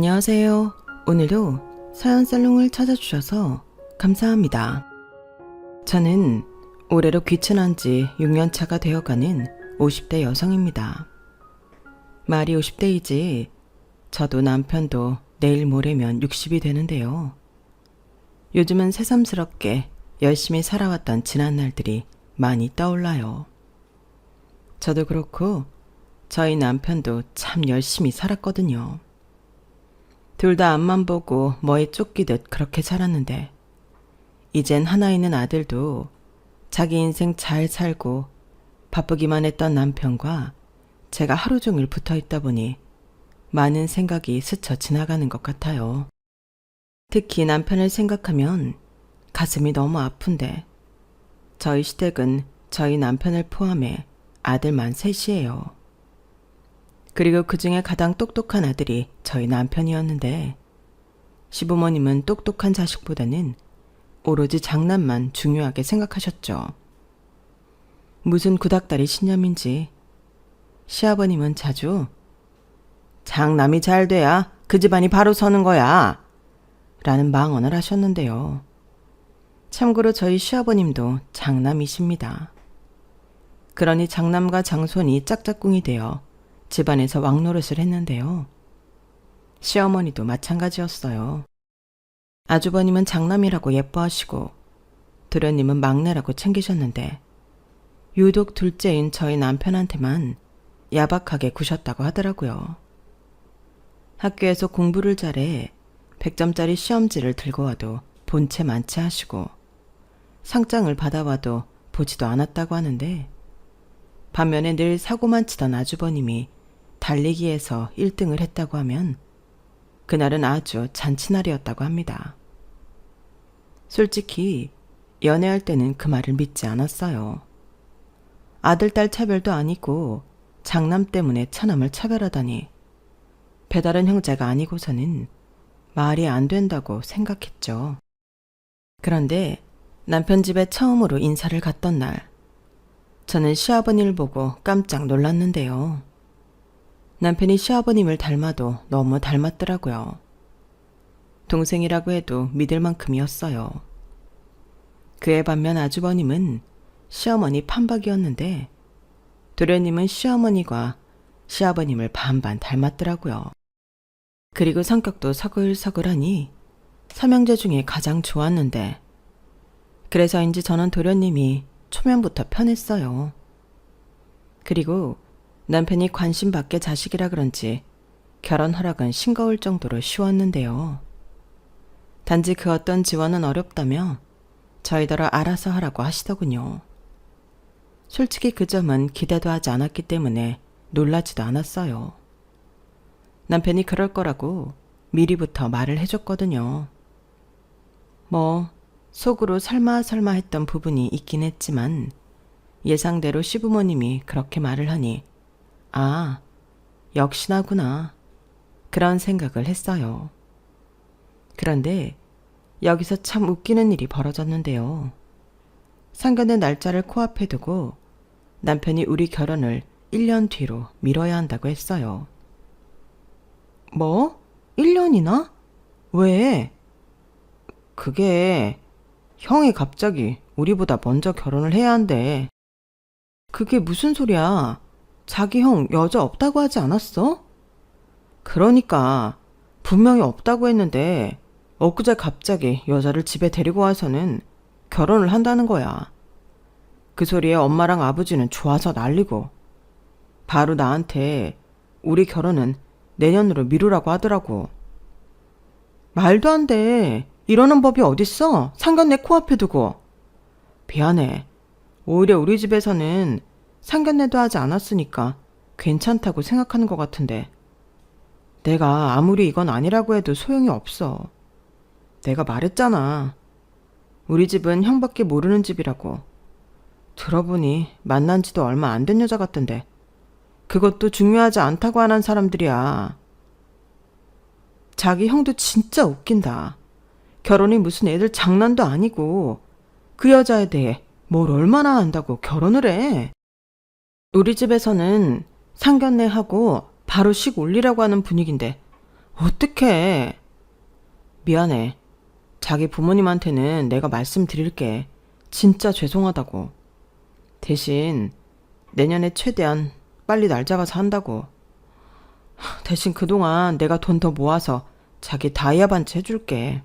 안녕하세요. 오늘도 사연살롱을 찾아주셔서 감사합니다. 저는 올해로 귀촌한 지 6년차가 되어가는 50대 여성입니다. 말이 50대이지 저도 남편도 내일 모레면 60이 되는데요. 요즘은 새삼스럽게 열심히 살아왔던 지난 날들이 많이 떠올라요. 저도 그렇고 저희 남편도 참 열심히 살았거든요. 둘 다 앞만 보고 뭐에 쫓기듯 그렇게 살았는데 이젠 하나 있는 아들도 자기 인생 잘 살고 바쁘기만 했던 남편과 제가 하루 종일 붙어 있다 보니 많은 생각이 스쳐 지나가는 것 같아요. 특히 남편을 생각하면 가슴이 너무 아픈데 저희 시댁은 저희 남편을 포함해 아들만 셋이에요. 그리고 그 중에 가장 똑똑한 아들이 저희 남편이었는데 시부모님은 똑똑한 자식보다는 오로지 장남만 중요하게 생각하셨죠. 무슨 구닥다리 신념인지 시아버님은 자주 장남이 잘 돼야 그 집안이 바로 서는 거야 라는 망언을 하셨는데요. 참고로 저희 시아버님도 장남이십니다. 그러니 장남과 장손이 짝짝꿍이 되어 집안에서 왕노릇을 했는데요. 시어머니도 마찬가지였어요. 아주버님은 장남이라고 예뻐하시고 도련님은 막내라고 챙기셨는데 유독 둘째인 저희 남편한테만 야박하게 구셨다고 하더라고요. 학교에서 공부를 잘해 100점짜리 시험지를 들고 와도 본체 많지 하시고 상장을 받아와도 보지도 않았다고 하는데 반면에 늘 사고만 치던 아주버님이 달리기에서 1등을 했다고 하면 그날은 아주 잔치날이었다고 합니다. 솔직히 연애할 때는 그 말을 믿지 않았어요. 아들, 딸 차별도 아니고 장남 때문에 차남을 차별하다니 배다른 형제가 아니고서는 말이 안 된다고 생각했죠. 그런데 남편 집에 처음으로 인사를 갔던 날 저는 시아버님을 보고 깜짝 놀랐는데요. 남편이 시아버님을 닮아도 너무 닮았더라고요. 동생이라고 해도 믿을 만큼이었어요. 그에 반면 아주버님은 시어머니 판박이었는데 도련님은 시어머니가 시아버님을 반반 닮았더라고요. 그리고 성격도 서글서글하니 삼형제 중에 가장 좋았는데 그래서인지 저는 도련님이 초면부터 편했어요. 그리고 남편이 관심 밖의 자식이라 그런지 결혼 허락은 싱거울 정도로 쉬웠는데요. 단지 그 어떤 지원은 어렵다며 저희더러 알아서 하라고 하시더군요. 솔직히 그 점은 기대도 하지 않았기 때문에 놀라지도 않았어요. 남편이 그럴 거라고 미리부터 말을 해줬거든요. 속으로 설마 했던 부분이 있긴 했지만 예상대로 시부모님이 그렇게 말을 하니 아, 역시나구나 그런 생각을 했어요. 그런데 여기서 참 웃기는 일이 벌어졌는데요. 상견례 날짜를 코앞에 두고 남편이 우리 결혼을 1년 뒤로 미뤄야 한다고 했어요. 뭐? 1년이나? 왜? 그게 형이 갑자기 우리보다 먼저 결혼을 해야 한대. 그게 무슨 소리야? 자기 형 여자 없다고 하지 않았어? 그러니까 분명히 없다고 했는데 엊그제 갑자기 여자를 집에 데리고 와서는 결혼을 한다는 거야. 그 소리에 엄마랑 아버지는 좋아서 난리고 바로 나한테 우리 결혼은 내년으로 미루라고 하더라고. 말도 안 돼. 이러는 법이 어딨어? 상견례 코앞에 두고. 미안해. 오히려 우리 집에서는 상견례도 하지 않았으니까 괜찮다고 생각하는 것 같은데 내가 아무리 이건 아니라고 해도 소용이 없어. 내가 말했잖아. 우리 집은 형밖에 모르는 집이라고. 들어보니 만난 지도 얼마 안 된 여자 같던데 그것도 중요하지 않다고 하는 사람들이야. 자기 형도 진짜 웃긴다. 결혼이 무슨 애들 장난도 아니고 그 여자에 대해 뭘 얼마나 안다고 결혼을 해. 우리 집에서는 상견례하고 바로 식 올리라고 하는 분위기인데 어떡해. 미안해. 자기 부모님한테는 내가 말씀드릴게. 진짜 죄송하다고. 대신 내년에 최대한 빨리 날 잡아서 한다고. 대신 그동안 내가 돈 더 모아서 자기 다이아 반지 해줄게.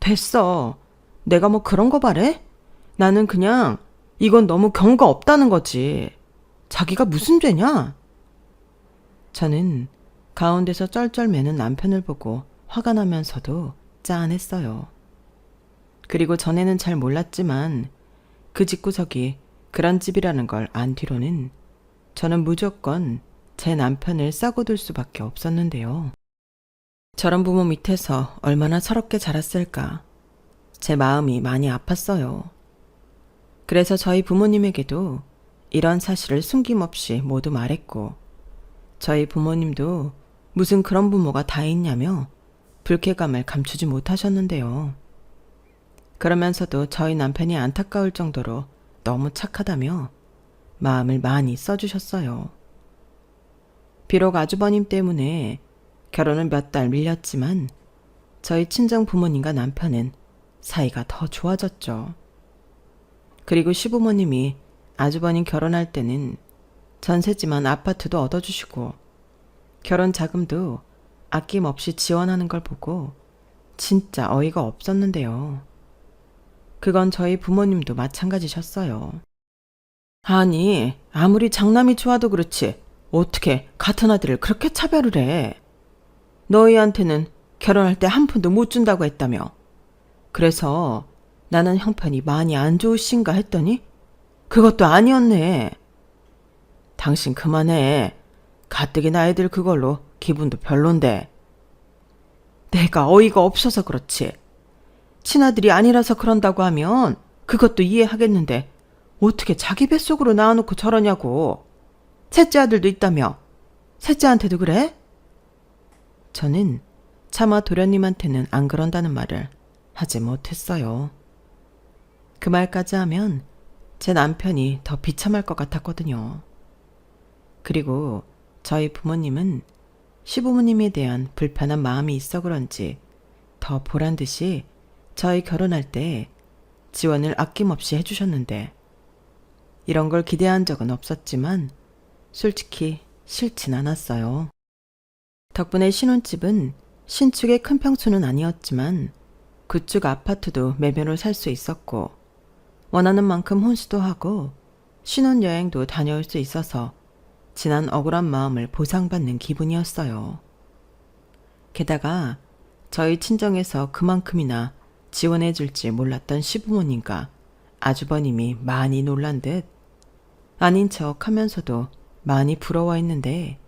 됐어. 내가 뭐 그런 거 바래? 나는 그냥 이건 너무 경우가 없다는 거지. 자기가 무슨 죄냐? 저는 가운데서 쩔쩔매는 남편을 보고 화가 나면서도 짠했어요. 그리고 전에는 잘 몰랐지만 그 집구석이 그런 집이라는 걸 안 뒤로는 저는 무조건 제 남편을 싸고 둘 수밖에 없었는데요. 저런 부모 밑에서 얼마나 서럽게 자랐을까. 제 마음이 많이 아팠어요. 그래서 저희 부모님에게도 이런 사실을 숨김없이 모두 말했고, 저희 부모님도 무슨 그런 부모가 다 있냐며 불쾌감을 감추지 못하셨는데요. 그러면서도 저희 남편이 안타까울 정도로 너무 착하다며 마음을 많이 써주셨어요. 비록 아주버님 때문에 결혼을 몇 달 밀렸지만 저희 친정 부모님과 남편은 사이가 더 좋아졌죠. 그리고 시부모님이 아주버님 결혼할 때는 전세지만 아파트도 얻어주시고 결혼 자금도 아낌없이 지원하는 걸 보고 진짜 어이가 없었는데요. 그건 저희 부모님도 마찬가지셨어요. 아니, 아무리 장남이 좋아도 그렇지 어떻게 같은 아들을 그렇게 차별을 해. 너희한테는 결혼할 때 한 푼도 못 준다고 했다며. 그래서 나는 형편이 많이 안 좋으신가 했더니 그것도 아니었네. 당신 그만해. 가뜩이 나이들 그걸로 기분도 별론데. 내가 어이가 없어서 그렇지. 친아들이 아니라서 그런다고 하면 그것도 이해하겠는데 어떻게 자기 뱃속으로 낳아놓고 저러냐고. 셋째 아들도 있다며. 셋째한테도 그래? 저는 차마 도련님한테는 안 그런다는 말을 하지 못했어요. 그 말까지 하면 제 남편이 더 비참할 것 같았거든요. 그리고 저희 부모님은 시부모님에 대한 불편한 마음이 있어 그런지 더 보란 듯이 저희 결혼할 때 지원을 아낌없이 해주셨는데 이런 걸 기대한 적은 없었지만 솔직히 싫진 않았어요. 덕분에 신혼집은 신축의 큰 평수는 아니었지만 구축 아파트도 매매로 살 수 있었고 원하는 만큼 혼수도 하고 신혼여행도 다녀올 수 있어서 지난 억울한 마음을 보상받는 기분이었어요. 게다가 저희 친정에서 그만큼이나 지원해 줄지 몰랐던 시부모님과 아주버님이 많이 놀란 듯 아닌 척 하면서도 많이 부러워했는데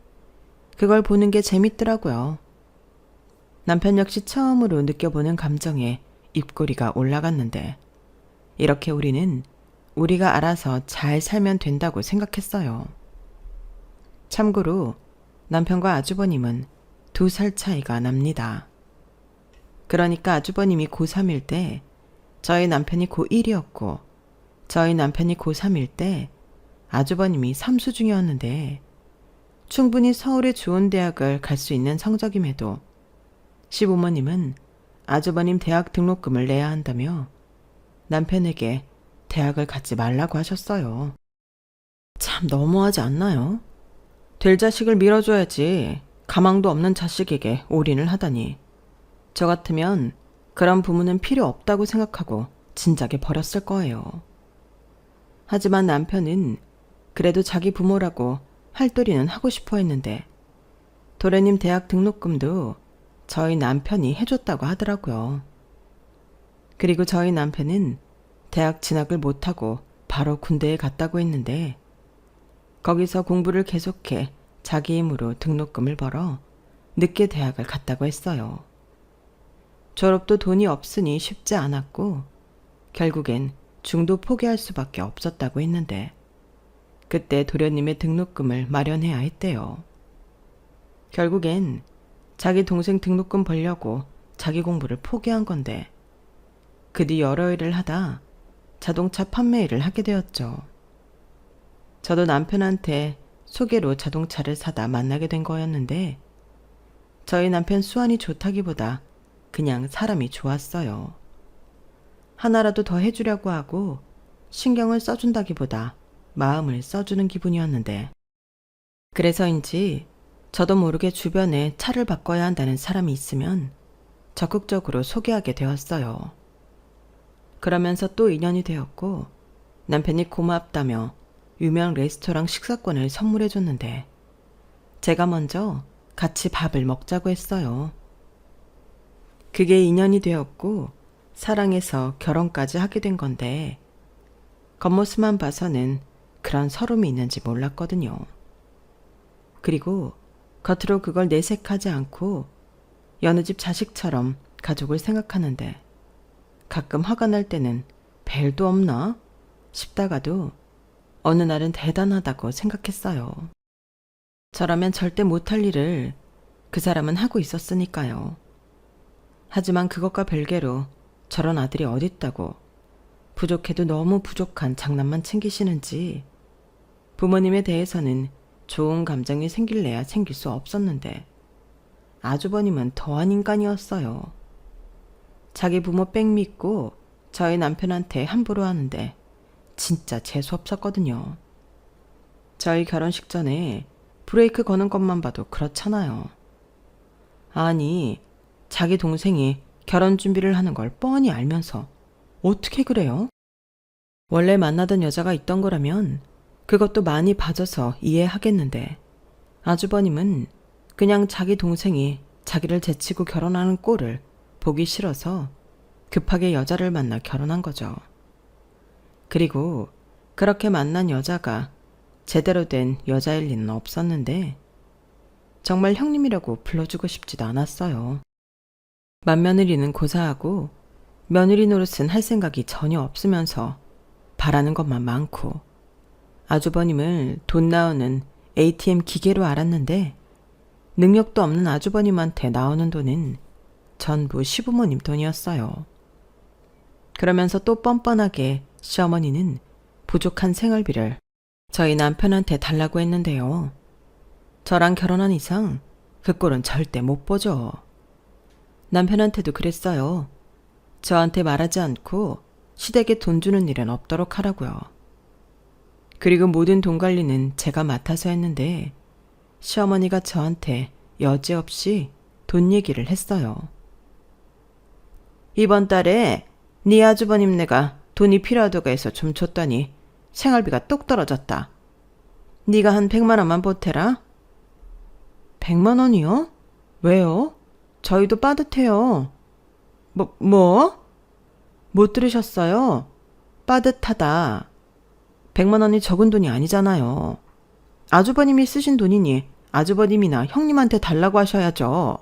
그걸 보는 게 재밌더라고요. 남편 역시 처음으로 느껴보는 감정에 입꼬리가 올라갔는데 이렇게 우리는 우리가 알아서 잘 살면 된다고 생각했어요. 참고로 남편과 아주버님은 2살 차이가 납니다. 그러니까 아주버님이 고3일 때 저희 남편이 고1이었고 저희 남편이 고3일 때 아주버님이 삼수 중이었는데 충분히 서울의 좋은 대학을 갈 수 있는 성적임에도 시부모님은 아주버님 대학 등록금을 내야 한다며 남편에게 대학을 가지 말라고 하셨어요. 참 너무하지 않나요? 될 자식을 밀어줘야지 가망도 없는 자식에게 올인을 하다니. 저 같으면 그런 부모는 필요 없다고 생각하고 진작에 버렸을 거예요. 하지만 남편은 그래도 자기 부모라고 할도리는 하고 싶어 했는데 도련님 대학 등록금도 저희 남편이 해줬다고 하더라고요. 그리고 저희 남편은 대학 진학을 못하고 바로 군대에 갔다고 했는데 거기서 공부를 계속해 자기 힘으로 등록금을 벌어 늦게 대학을 갔다고 했어요. 졸업도 돈이 없으니 쉽지 않았고 결국엔 중도 포기할 수밖에 없었다고 했는데 그때 도련님의 등록금을 마련해야 했대요. 결국엔 자기 동생 등록금 벌려고 자기 공부를 포기한 건데 그 뒤 여러 일을 하다 자동차 판매 일을 하게 되었죠. 저도 남편한테 소개로 자동차를 사다 만나게 된 거였는데 저희 남편 수완이 좋다기보다 그냥 사람이 좋았어요. 하나라도 더 해주려고 하고 신경을 써준다기보다 마음을 써주는 기분이었는데, 그래서인지 저도 모르게 주변에 차를 바꿔야 한다는 사람이 있으면 적극적으로 소개하게 되었어요. 그러면서 또 인연이 되었고, 남편이 고맙다며 유명 레스토랑 식사권을 선물해줬는데 제가 먼저 같이 밥을 먹자고 했어요. 그게 인연이 되었고 사랑해서 결혼까지 하게 된 건데, 겉모습만 봐서는 그런 서름이 있는지 몰랐거든요. 그리고 겉으로 그걸 내색하지 않고 여느 집 자식처럼 가족을 생각하는데, 가끔 화가 날 때는 벨도 없나 싶다가도 어느 날은 대단하다고 생각했어요. 저라면 절대 못할 일을 그 사람은 하고 있었으니까요. 하지만 그것과 별개로 저런 아들이 어딨다고 부족해도 너무 부족한 장난만 챙기시는지, 부모님에 대해서는 좋은 감정이 생길래야 생길 수 없었는데 아주버님은 더한 인간이었어요. 자기 부모 빽 믿고 저희 남편한테 함부로 하는데 진짜 재수 없었거든요. 저희 결혼식 전에 브레이크 거는 것만 봐도 그렇잖아요. 아니, 자기 동생이 결혼 준비를 하는 걸 뻔히 알면서 어떻게 그래요? 원래 만나던 여자가 있던 거라면 그것도 많이 봐줘서 이해하겠는데, 아주버님은 그냥 자기 동생이 자기를 제치고 결혼하는 꼴을 보기 싫어서 급하게 여자를 만나 결혼한 거죠. 그리고 그렇게 만난 여자가 제대로 된 여자일 리는 없었는데 정말 형님이라고 불러주고 싶지도 않았어요. 맏며느리는 고사하고 며느리 노릇은 할 생각이 전혀 없으면서 바라는 것만 많고, 아주버님을 돈 나오는 ATM 기계로 알았는데 능력도 없는 아주버님한테 나오는 돈은 전부 시부모님 돈이었어요. 그러면서 또 뻔뻔하게 시어머니는 부족한 생활비를 저희 남편한테 달라고 했는데요. 저랑 결혼한 이상 그 꼴은 절대 못 보죠. 남편한테도 그랬어요. 저한테 말하지 않고 시댁에 돈 주는 일은 없도록 하라고요. 그리고 모든 돈 관리는 제가 맡아서 했는데 시어머니가 저한테 여지없이 돈 얘기를 했어요. 이번 달에 네 아주버님네가 돈이 필요하다고 해서 좀 줬더니 생활비가 뚝 떨어졌다. 네가 한 100만 원만 보태라. 100만 원이요? 왜요? 저희도 빠듯해요. 뭐? 못 들으셨어요? 빠듯하다. 100만 원이 적은 돈이 아니잖아요. 아주버님이 쓰신 돈이니 아주버님이나 형님한테 달라고 하셔야죠.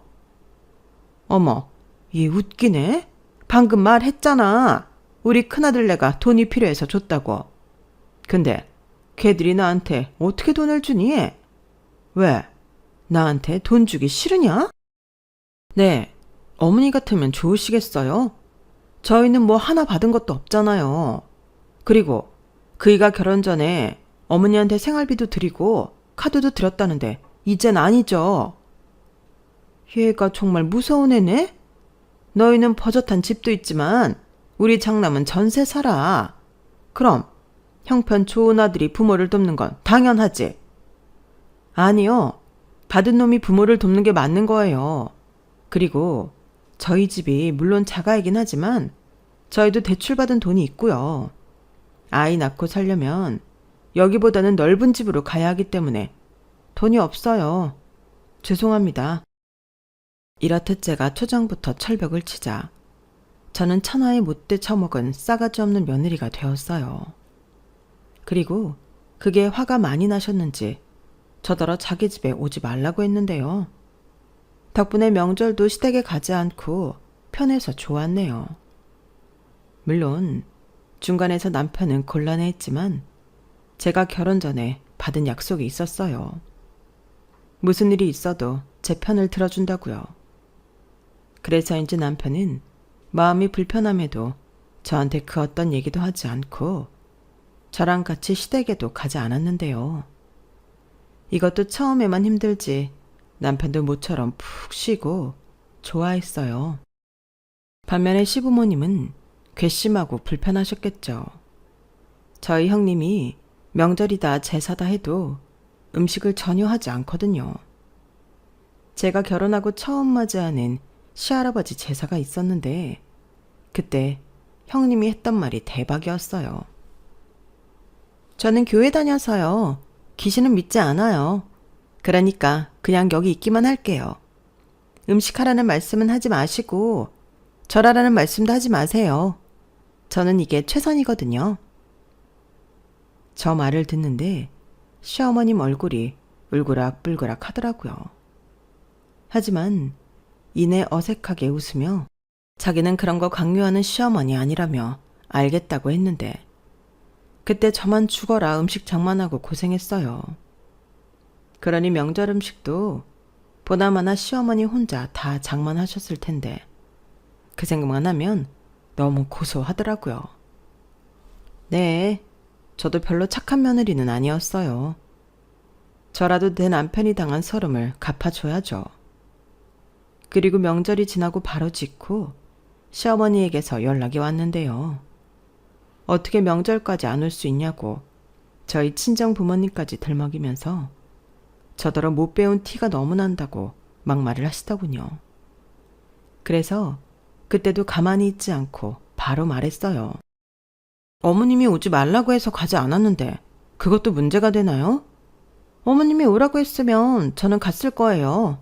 어머, 얘 웃기네? 방금 말했잖아. 우리 큰아들네가 돈이 필요해서 줬다고. 근데 걔들이 나한테 어떻게 돈을 주니? 왜? 나한테 돈 주기 싫으냐? 네, 어머니 같으면 좋으시겠어요? 저희는 뭐 하나 받은 것도 없잖아요. 그리고 그이가 결혼 전에 어머니한테 생활비도 드리고 카드도 드렸다는데 이젠 아니죠. 얘가 정말 무서운 애네? 너희는 버젓한 집도 있지만 우리 장남은 전세 살아. 그럼 형편 좋은 아들이 부모를 돕는 건 당연하지. 아니요. 받은 놈이 부모를 돕는 게 맞는 거예요. 그리고 저희 집이 물론 자가이긴 하지만 저희도 대출받은 돈이 있고요. 아이 낳고 살려면 여기보다는 넓은 집으로 가야 하기 때문에 돈이 없어요. 죄송합니다. 이렇듯 제가 초장부터 철벽을 치자 저는 천하에 못돼 처먹은 싸가지 없는 며느리가 되었어요. 그리고 그게 화가 많이 나셨는지 저더러 자기 집에 오지 말라고 했는데요. 덕분에 명절도 시댁에 가지 않고 편해서 좋았네요. 물론 중간에서 남편은 곤란해했지만 제가 결혼 전에 받은 약속이 있었어요. 무슨 일이 있어도 제 편을 들어준다고요. 그래서인지 남편은 마음이 불편함에도 저한테 그 어떤 얘기도 하지 않고 저랑 같이 시댁에도 가지 않았는데요. 이것도 처음에만 힘들지 남편도 모처럼 푹 쉬고 좋아했어요. 반면에 시부모님은 괘씸하고 불편하셨겠죠. 저희 형님이 명절이다 제사다 해도 음식을 전혀 하지 않거든요. 제가 결혼하고 처음 맞이하는 시할아버지 제사가 있었는데 그때 형님이 했던 말이 대박이었어요. 저는 교회 다녀서요. 귀신은 믿지 않아요. 그러니까 그냥 여기 있기만 할게요. 음식하라는 말씀은 하지 마시고 절하라는 말씀도 하지 마세요. 저는 이게 최선이거든요. 저 말을 듣는데 시어머님 얼굴이 울그락불그락 하더라고요. 하지만 이내 어색하게 웃으며 자기는 그런 거 강요하는 시어머니 아니라며 알겠다고 했는데 그때 저만 죽어라 음식 장만하고 고생했어요. 그러니 명절 음식도 보나마나 시어머니 혼자 다 장만하셨을 텐데 그 생각만 하면 너무 고소하더라고요. 네, 저도 별로 착한 며느리는 아니었어요. 저라도 내 남편이 당한 서름을 갚아줘야죠. 그리고 명절이 지나고 바로 직후 시어머니에게서 연락이 왔는데요. 어떻게 명절까지 안 올 수 있냐고 저희 친정 부모님까지 들먹이면서 저더러 못 배운 티가 너무 난다고 막말을 하시더군요. 그래서 그때도 가만히 있지 않고 바로 말했어요. 어머님이 오지 말라고 해서 가지 않았는데 그것도 문제가 되나요? 어머님이 오라고 했으면 저는 갔을 거예요.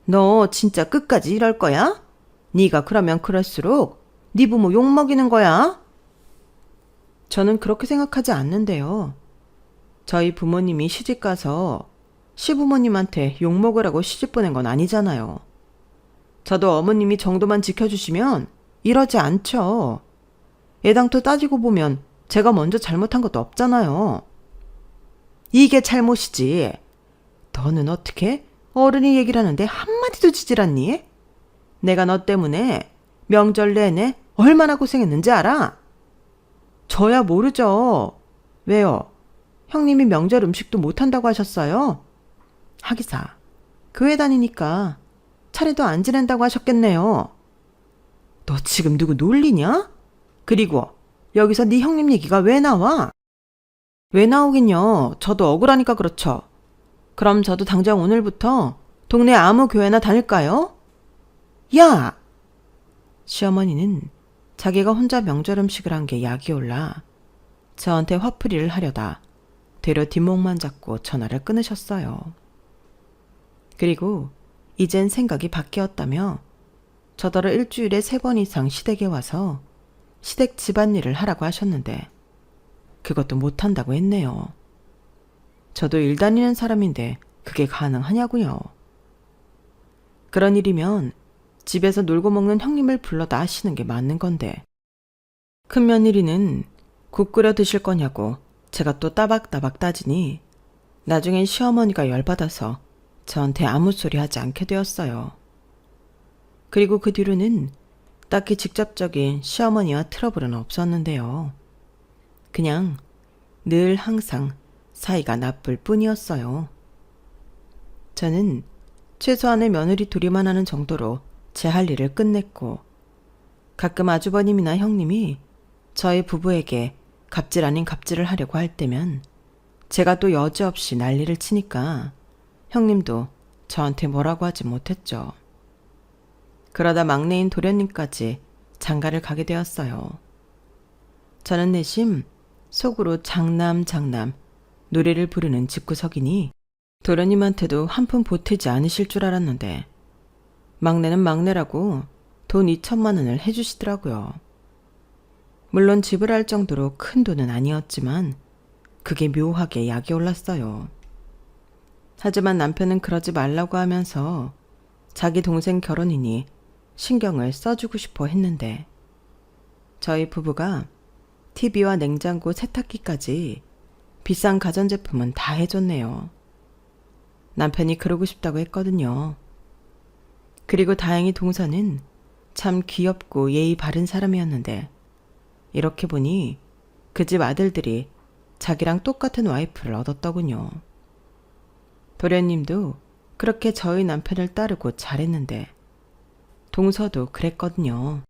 너 진짜 끝까지 이럴 거야? 네가 그러면 그럴수록 네 부모 욕먹이는 거야? 저는 그렇게 생각하지 않는데요. 저희 부모님이 시집가서 시부모님한테 욕먹으라고 시집 보낸 건 아니잖아요. 저도 어머님이 정도만 지켜주시면 이러지 않죠. 애당초 따지고 보면 제가 먼저 잘못한 것도 없잖아요. 이게 잘못이지. 너는 어떻게 어른이 얘기를 하는데 한마디도 지질 않니? 내가 너 때문에 명절 내내 얼마나 고생했는지 알아? 저야 모르죠. 왜요? 형님이 명절 음식도 못한다고 하셨어요? 하기사, 교회 다니니까 차례도 안 지낸다고 하셨겠네요. 너 지금 누구 놀리냐? 그리고 여기서 네 형님 얘기가 왜 나와? 왜 나오긴요. 저도 억울하니까 그렇죠. 그럼 저도 당장 오늘부터 동네 아무 교회나 다닐까요? 야! 시어머니는 자기가 혼자 명절 음식을 한 게 약이 올라 저한테 화풀이를 하려다 되려 뒷목만 잡고 전화를 끊으셨어요. 그리고 이젠 생각이 바뀌었다며 저더러 일주일에 3번 이상 시댁에 와서 시댁 집안일을 하라고 하셨는데 그것도 못한다고 했네요. 저도 일 다니는 사람인데 그게 가능하냐고요. 그런 일이면 집에서 놀고 먹는 형님을 불러다 하시는 게 맞는 건데 큰 며느리는 국 끓여 드실 거냐고 제가 또 따박따박 따지니 나중엔 시어머니가 열받아서 저한테 아무 소리 하지 않게 되었어요. 그리고 그 뒤로는 딱히 직접적인 시어머니와 트러블은 없었는데요. 그냥 늘 항상 사이가 나쁠 뿐이었어요. 저는 최소한의 며느리 둘이만 하는 정도로 제 할 일을 끝냈고 가끔 아주버님이나 형님이 저희 부부에게 갑질 아닌 갑질을 하려고 할 때면 제가 또 여지없이 난리를 치니까 형님도 저한테 뭐라고 하지 못했죠. 그러다 막내인 도련님까지 장가를 가게 되었어요. 저는 내심 속으로 장남 노래를 부르는 집구석이니 도련님한테도 한 푼 보태지 않으실 줄 알았는데 막내는 막내라고 돈 2천만 원을 해주시더라고요. 물론 지불할 정도로 큰 돈은 아니었지만 그게 묘하게 약이 올랐어요. 하지만 남편은 그러지 말라고 하면서 자기 동생 결혼이니 신경을 써주고 싶어 했는데 저희 부부가 TV와 냉장고, 세탁기까지 비싼 가전제품은 다 해줬네요. 남편이 그러고 싶다고 했거든요. 그리고 다행히 동서는 참 귀엽고 예의 바른 사람이었는데 이렇게 보니 그 집 아들들이 자기랑 똑같은 와이프를 얻었더군요. 도련님도 그렇게 저희 남편을 따르고 잘했는데 동서도 그랬거든요.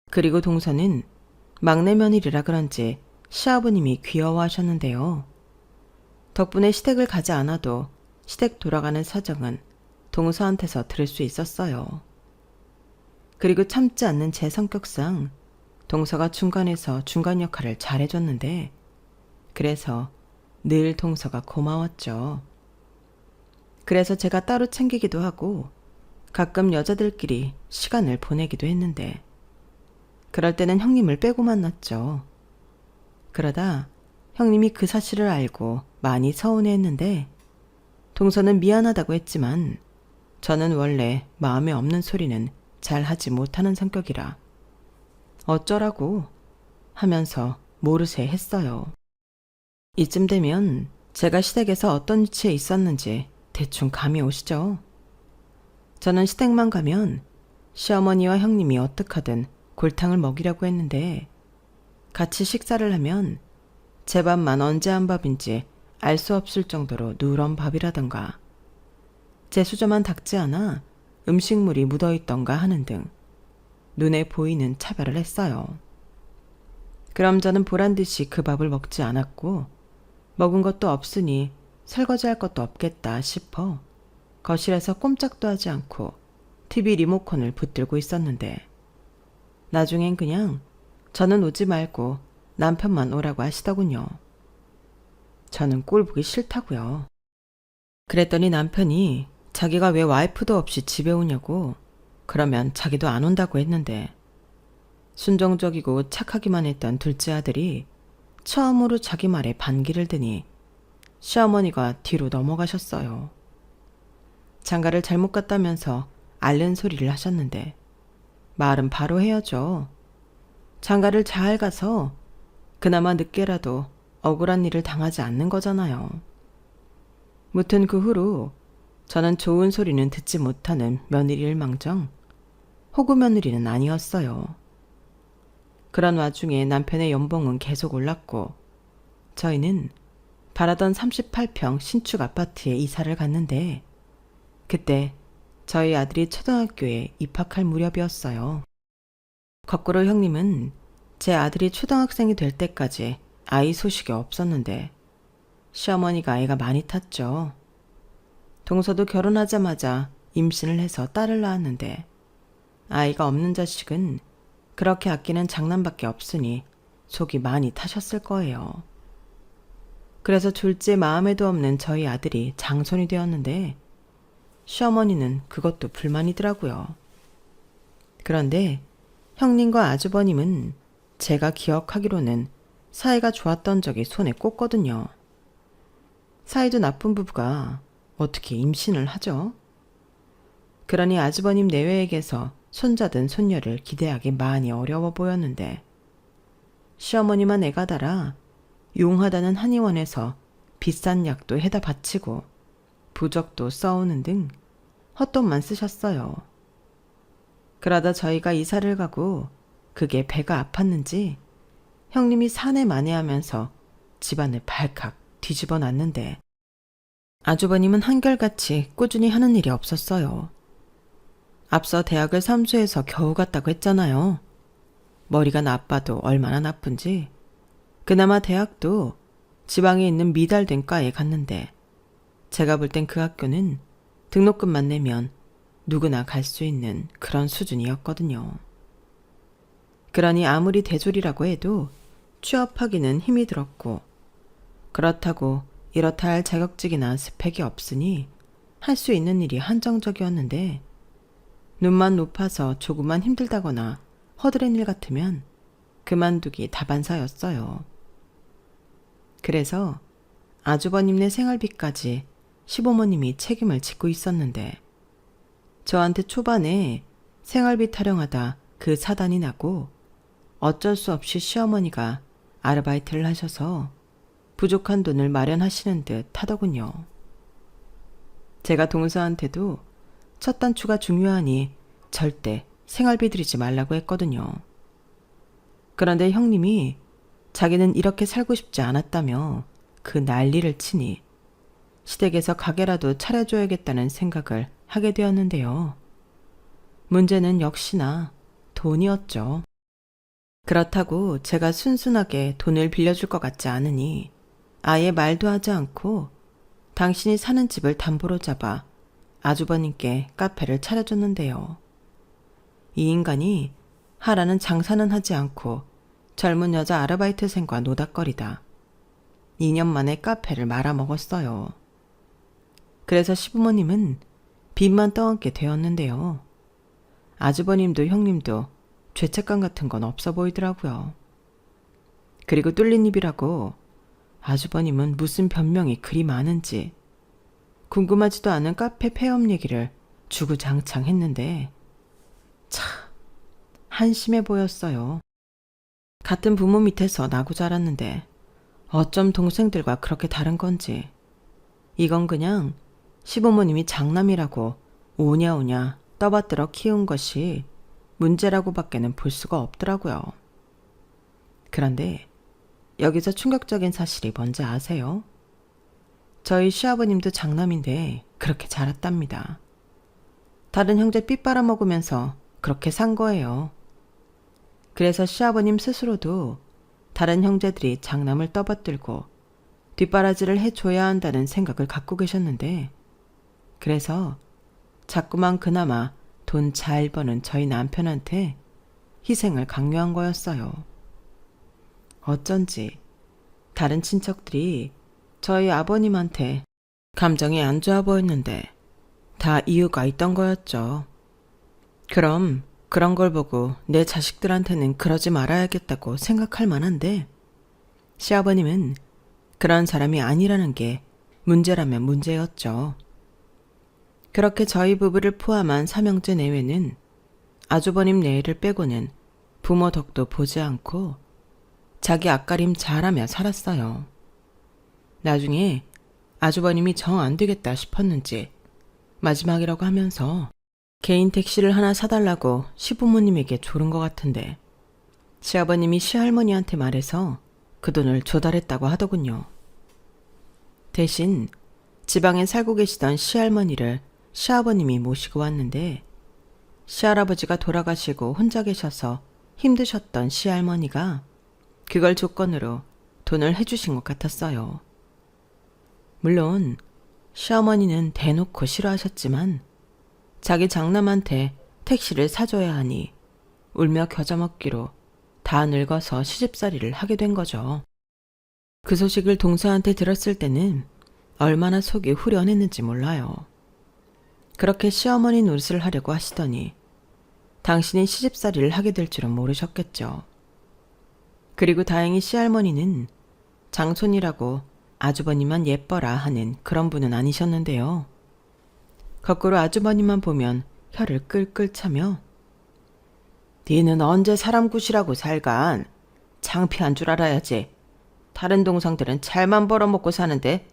그리고 동서는 막내 며느리라 그런지 시아버님이 귀여워하셨는데요. 덕분에 시댁을 가지 않아도 시댁 돌아가는 사정은 동서한테서 들을 수 있었어요. 그리고 참지 않는 제 성격상 동서가 중간에서 중간 역할을 잘해줬는데 그래서 늘 동서가 고마웠죠. 그래서 제가 따로 챙기기도 하고 가끔 여자들끼리 시간을 보내기도 했는데 그럴 때는 형님을 빼고 만났죠. 그러다 형님이 그 사실을 알고 많이 서운해했는데 동서는 미안하다고 했지만 저는 원래 마음에 없는 소리는 잘 하지 못하는 성격이라 어쩌라고 하면서 모르쇠 했어요. 이쯤 되면 제가 시댁에서 어떤 위치에 있었는지 대충 감이 오시죠? 저는 시댁만 가면 시어머니와 형님이 어떡하든 골탕을 먹이려고 했는데 같이 식사를 하면 제 밥만 언제 한 밥인지 알 수 없을 정도로 누런 밥이라던가 제 수저만 닦지 않아 음식물이 묻어있던가 하는 등 눈에 보이는 차별을 했어요. 그럼 저는 보란듯이 그 밥을 먹지 않았고 먹은 것도 없으니 설거지할 것도 없겠다 싶어 거실에서 꼼짝도 하지 않고 TV 리모컨을 붙들고 있었는데 나중엔 그냥 저는 오지 말고 남편만 오라고 하시더군요. 저는 꼴 보기 싫다고요. 그랬더니 남편이 자기가 왜 와이프도 없이 집에 오냐고 그러면 자기도 안 온다고 했는데 순종적이고 착하기만 했던 둘째 아들이 처음으로 자기 말에 반기를 드니 시어머니가 뒤로 넘어가셨어요. 장가를 잘못 갔다면서 앓는 소리를 하셨는데 말은 바로 해야죠. 장가를 잘 가서 그나마 늦게라도 억울한 일을 당하지 않는 거잖아요. 무튼 그 후로 저는 좋은 소리는 듣지 못하는 며느리를 망정 호구 며느리는 아니었어요. 그런 와중에 남편의 연봉은 계속 올랐고 저희는 바라던 38평 신축 아파트에 이사를 갔는데 그때 저희 아들이 초등학교에 입학할 무렵이었어요. 거꾸로 형님은 제 아들이 초등학생이 될 때까지 아이 소식이 없었는데 시어머니가 아이가 많이 탔죠. 동서도 결혼하자마자 임신을 해서 딸을 낳았는데 아이가 없는 자식은 그렇게 아끼는 장남밖에 없으니 속이 많이 타셨을 거예요. 그래서 졸지에 마음에도 없는 저희 아들이 장손이 되었는데 시어머니는 그것도 불만이더라고요. 그런데 형님과 아주버님은 제가 기억하기로는 사이가 좋았던 적이 손에 꼽거든요. 사이도 나쁜 부부가 어떻게 임신을 하죠? 그러니 아주버님 내외에게서 손자든 손녀를 기대하기 많이 어려워 보였는데 시어머니만 애가 달아 용하다는 한의원에서 비싼 약도 해다 바치고 부적도 써오는 등 헛돈만 쓰셨어요. 그러다 저희가 이사를 가고 그게 배가 아팠는지 형님이 사내 만회하면서 집안을 발칵 뒤집어 놨는데 아주버님은 한결같이 꾸준히 하는 일이 없었어요. 앞서 대학을 삼수해서 겨우 갔다고 했잖아요. 머리가 나빠도 얼마나 나쁜지. 그나마 대학도 지방에 있는 미달된 과에 갔는데 제가 볼 땐 그 학교는 등록금만 내면 누구나 갈 수 있는 그런 수준이었거든요. 그러니 아무리 대졸이라고 해도 취업하기는 힘이 들었고 그렇다고 이렇다 할 자격증이나 스펙이 없으니 할 수 있는 일이 한정적이었는데 눈만 높아서 조금만 힘들다거나 허드렛 일 같으면 그만두기 다반사였어요. 그래서 아주버님네 생활비까지 시부모님이 책임을 짓고 있었는데 저한테 초반에 생활비 타령하다 그 사단이 나고 어쩔 수 없이 시어머니가 아르바이트를 하셔서 부족한 돈을 마련하시는 듯 하더군요. 제가 동서한테도 첫 단추가 중요하니 절대 생활비 들이지 말라고 했거든요. 그런데 형님이 자기는 이렇게 살고 싶지 않았다며 그 난리를 치니 시댁에서 가게라도 차려줘야겠다는 생각을 하게 되었는데요. 문제는 역시나 돈이었죠. 그렇다고 제가 순순하게 돈을 빌려줄 것 같지 않으니 아예 말도 하지 않고 당신이 사는 집을 담보로 잡아 아주버님께 카페를 차려줬는데요. 이 인간이 하라는 장사는 하지 않고 젊은 여자 아르바이트생과 노닥거리다 2년 만에 카페를 말아먹었어요. 그래서 시부모님은 빚만 떠안게 되었는데요. 아주버님도 형님도 죄책감 같은 건 없어 보이더라고요. 그리고 뚫린 입이라고 아주버님은 무슨 변명이 그리 많은지 궁금하지도 않은 카페 폐업 얘기를 주구장창 했는데 참 한심해 보였어요. 같은 부모 밑에서 나고 자랐는데 어쩜 동생들과 그렇게 다른 건지. 이건 그냥 시부모님이 장남이라고 오냐오냐 떠받들어 키운 것이 문제라고 밖에는 볼 수가 없더라고요. 그런데 여기서 충격적인 사실이 뭔지 아세요? 저희 시아버님도 장남인데 그렇게 자랐답니다. 다른 형제 삐 빨아먹으면서 그렇게 산 거예요. 그래서 시아버님 스스로도 다른 형제들이 장남을 떠받들고 뒷바라지를 해줘야 한다는 생각을 갖고 계셨는데 그래서 자꾸만 그나마 돈 잘 버는 저희 남편한테 희생을 강요한 거였어요. 어쩐지 다른 친척들이 저희 아버님한테 감정이 안 좋아 보였는데 다 이유가 있던 거였죠. 그럼 그런 걸 보고 내 자식들한테는 그러지 말아야겠다고 생각할 만한데 시아버님은 그런 사람이 아니라는 게 문제라면 문제였죠. 그렇게 저희 부부를 포함한 삼형제 내외는 아주버님 내외를 빼고는 부모 덕도 보지 않고 자기 앞가림 잘하며 살았어요. 나중에 아주버님이 정 안 되겠다 싶었는지 마지막이라고 하면서 개인 택시를 하나 사달라고 시부모님에게 조른 것 같은데 시아버님이 시할머니한테 말해서 그 돈을 조달했다고 하더군요. 대신 지방에 살고 계시던 시할머니를 시아버님이 모시고 왔는데 시할아버지가 돌아가시고 혼자 계셔서 힘드셨던 시할머니가 그걸 조건으로 돈을 해주신 것 같았어요. 물론 시어머니는 대놓고 싫어하셨지만 자기 장남한테 택시를 사줘야 하니 울며 겨자 먹기로 다 늙어서 시집살이를 하게 된 거죠. 그 소식을 동서한테 들었을 때는 얼마나 속이 후련했는지 몰라요. 그렇게 시어머니 노릇을 하려고 하시더니 당신이 시집살이를 하게 될 줄은 모르셨겠죠. 그리고 다행히 시할머니는 장손이라고 아주버님만 예뻐라 하는 그런 분은 아니셨는데요. 거꾸로 아주버님만 보면 혀를 끌끌 차며 니는 언제 사람 구시라고 살간? 창피한 줄 알아야지. 다른 동상들은 잘만 벌어먹고 사는데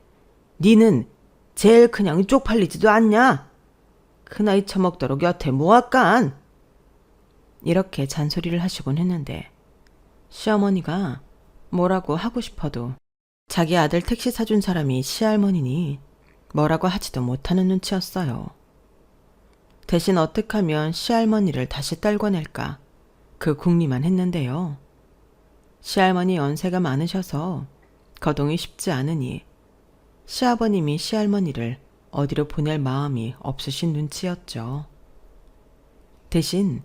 니는 제일 그냥 쪽팔리지도 않냐? 그 나이 처먹도록 여태 뭐할깐? 이렇게 잔소리를 하시곤 했는데 시어머니가 뭐라고 하고 싶어도 자기 아들 택시 사준 사람이 시할머니니 뭐라고 하지도 못하는 눈치였어요. 대신 어떻게 하면 시할머니를 다시 떨궈낼까 그 궁리만 했는데요. 시할머니 연세가 많으셔서 거동이 쉽지 않으니 시아버님이 시할머니를 어디로 보낼 마음이 없으신 눈치였죠. 대신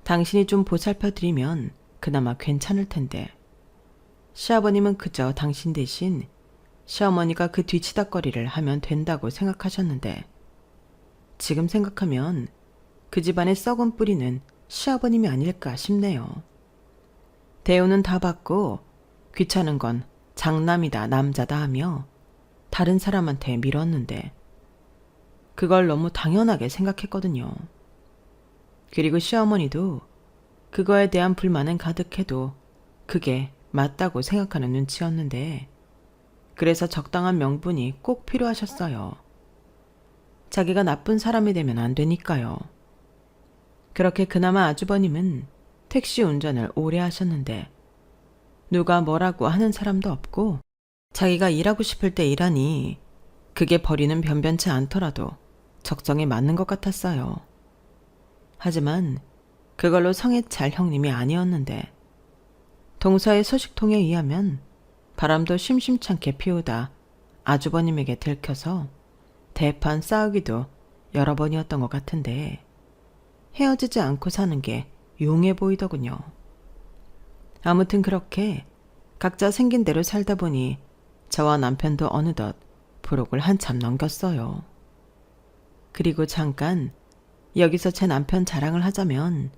당신이 좀 보살펴드리면 그나마 괜찮을 텐데 시아버님은 그저 당신 대신 시어머니가 그 뒤치다꺼리를 하면 된다고 생각하셨는데 지금 생각하면 그 집안의 썩은 뿌리는 시아버님이 아닐까 싶네요. 대우는 다 받고 귀찮은 건 장남이다 남자다 하며 다른 사람한테 밀었는데 그걸 너무 당연하게 생각했거든요. 그리고 시어머니도 그거에 대한 불만은 가득해도 그게 맞다고 생각하는 눈치였는데 그래서 적당한 명분이 꼭 필요하셨어요. 자기가 나쁜 사람이 되면 안 되니까요. 그렇게 그나마 아주버님은 택시 운전을 오래 하셨는데 누가 뭐라고 하는 사람도 없고 자기가 일하고 싶을 때 일하니 그게 버리는 변변치 않더라도 적성에 맞는 것 같았어요. 하지만 그걸로 성에 찰 형님이 아니었는데 동서의 소식통에 의하면 바람도 심심찮게 피우다 아주버님에게 들켜서 대판 싸우기도 여러 번이었던 것 같은데 헤어지지 않고 사는 게 용해 보이더군요. 아무튼 그렇게 각자 생긴 대로 살다 보니 저와 남편도 어느덧 부록을 한참 넘겼어요. 그리고 잠깐 여기서 제 남편 자랑을 하자면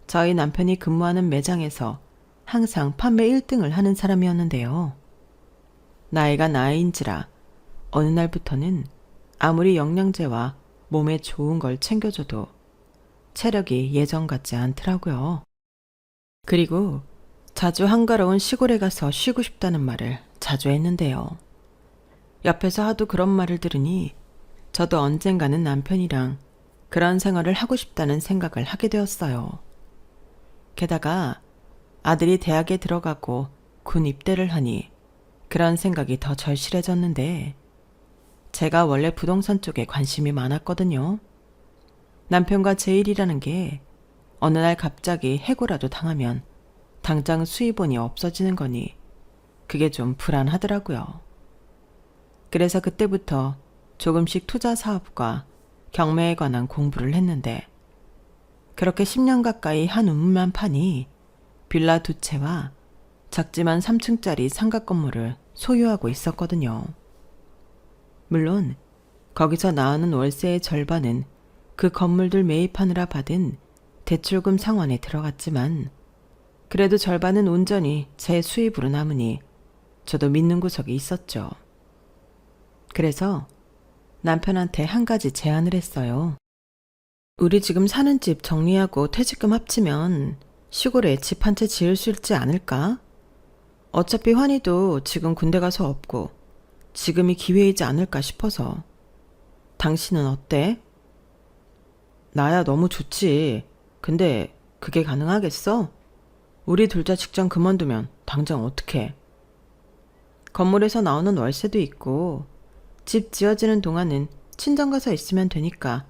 저희 남편이 근무하는 매장에서 항상 판매 1등을 하는 사람이었는데요. 나이가 나이인지라 어느 날부터는 아무리 영양제와 몸에 좋은 걸 챙겨줘도 체력이 예전 같지 않더라고요. 그리고 자주 한가로운 시골에 가서 쉬고 싶다는 말을 자주 했는데요. 옆에서 하도 그런 말을 들으니 저도 언젠가는 남편이랑 그런 생활을 하고 싶다는 생각을 하게 되었어요. 게다가 아들이 대학에 들어가고 군 입대를 하니 그런 생각이 더 절실해졌는데 제가 원래 부동산 쪽에 관심이 많았거든요. 남편과 제 일이라는 게 어느 날 갑자기 해고라도 당하면 당장 수입원이 없어지는 거니 그게 좀 불안하더라고요. 그래서 그때부터 조금씩 투자 사업과 경매에 관한 공부를 했는데 그렇게 10년 가까이 한 우물만 파니 빌라 2채와 작지만 3층짜리 상가 건물을 소유하고 있었거든요. 물론 거기서 나오는 월세의 절반은 그 건물들 매입하느라 받은 대출금 상환에 들어갔지만 그래도 절반은 온전히 제 수입으로 남으니 저도 믿는 구석이 있었죠. 그래서 남편한테 한 가지 제안을 했어요. 우리 지금 사는 집 정리하고 퇴직금 합치면 시골에 집 한 채 지을 수 있지 않을까? 어차피 환희도 지금 군대 가서 없고 지금이 기회이지 않을까 싶어서. 당신은 어때? 나야 너무 좋지. 근데 그게 가능하겠어? 우리 둘 다 직장 그만두면 당장 어떡해? 건물에서 나오는 월세도 있고 집 지어지는 동안은 친정 가서 있으면 되니까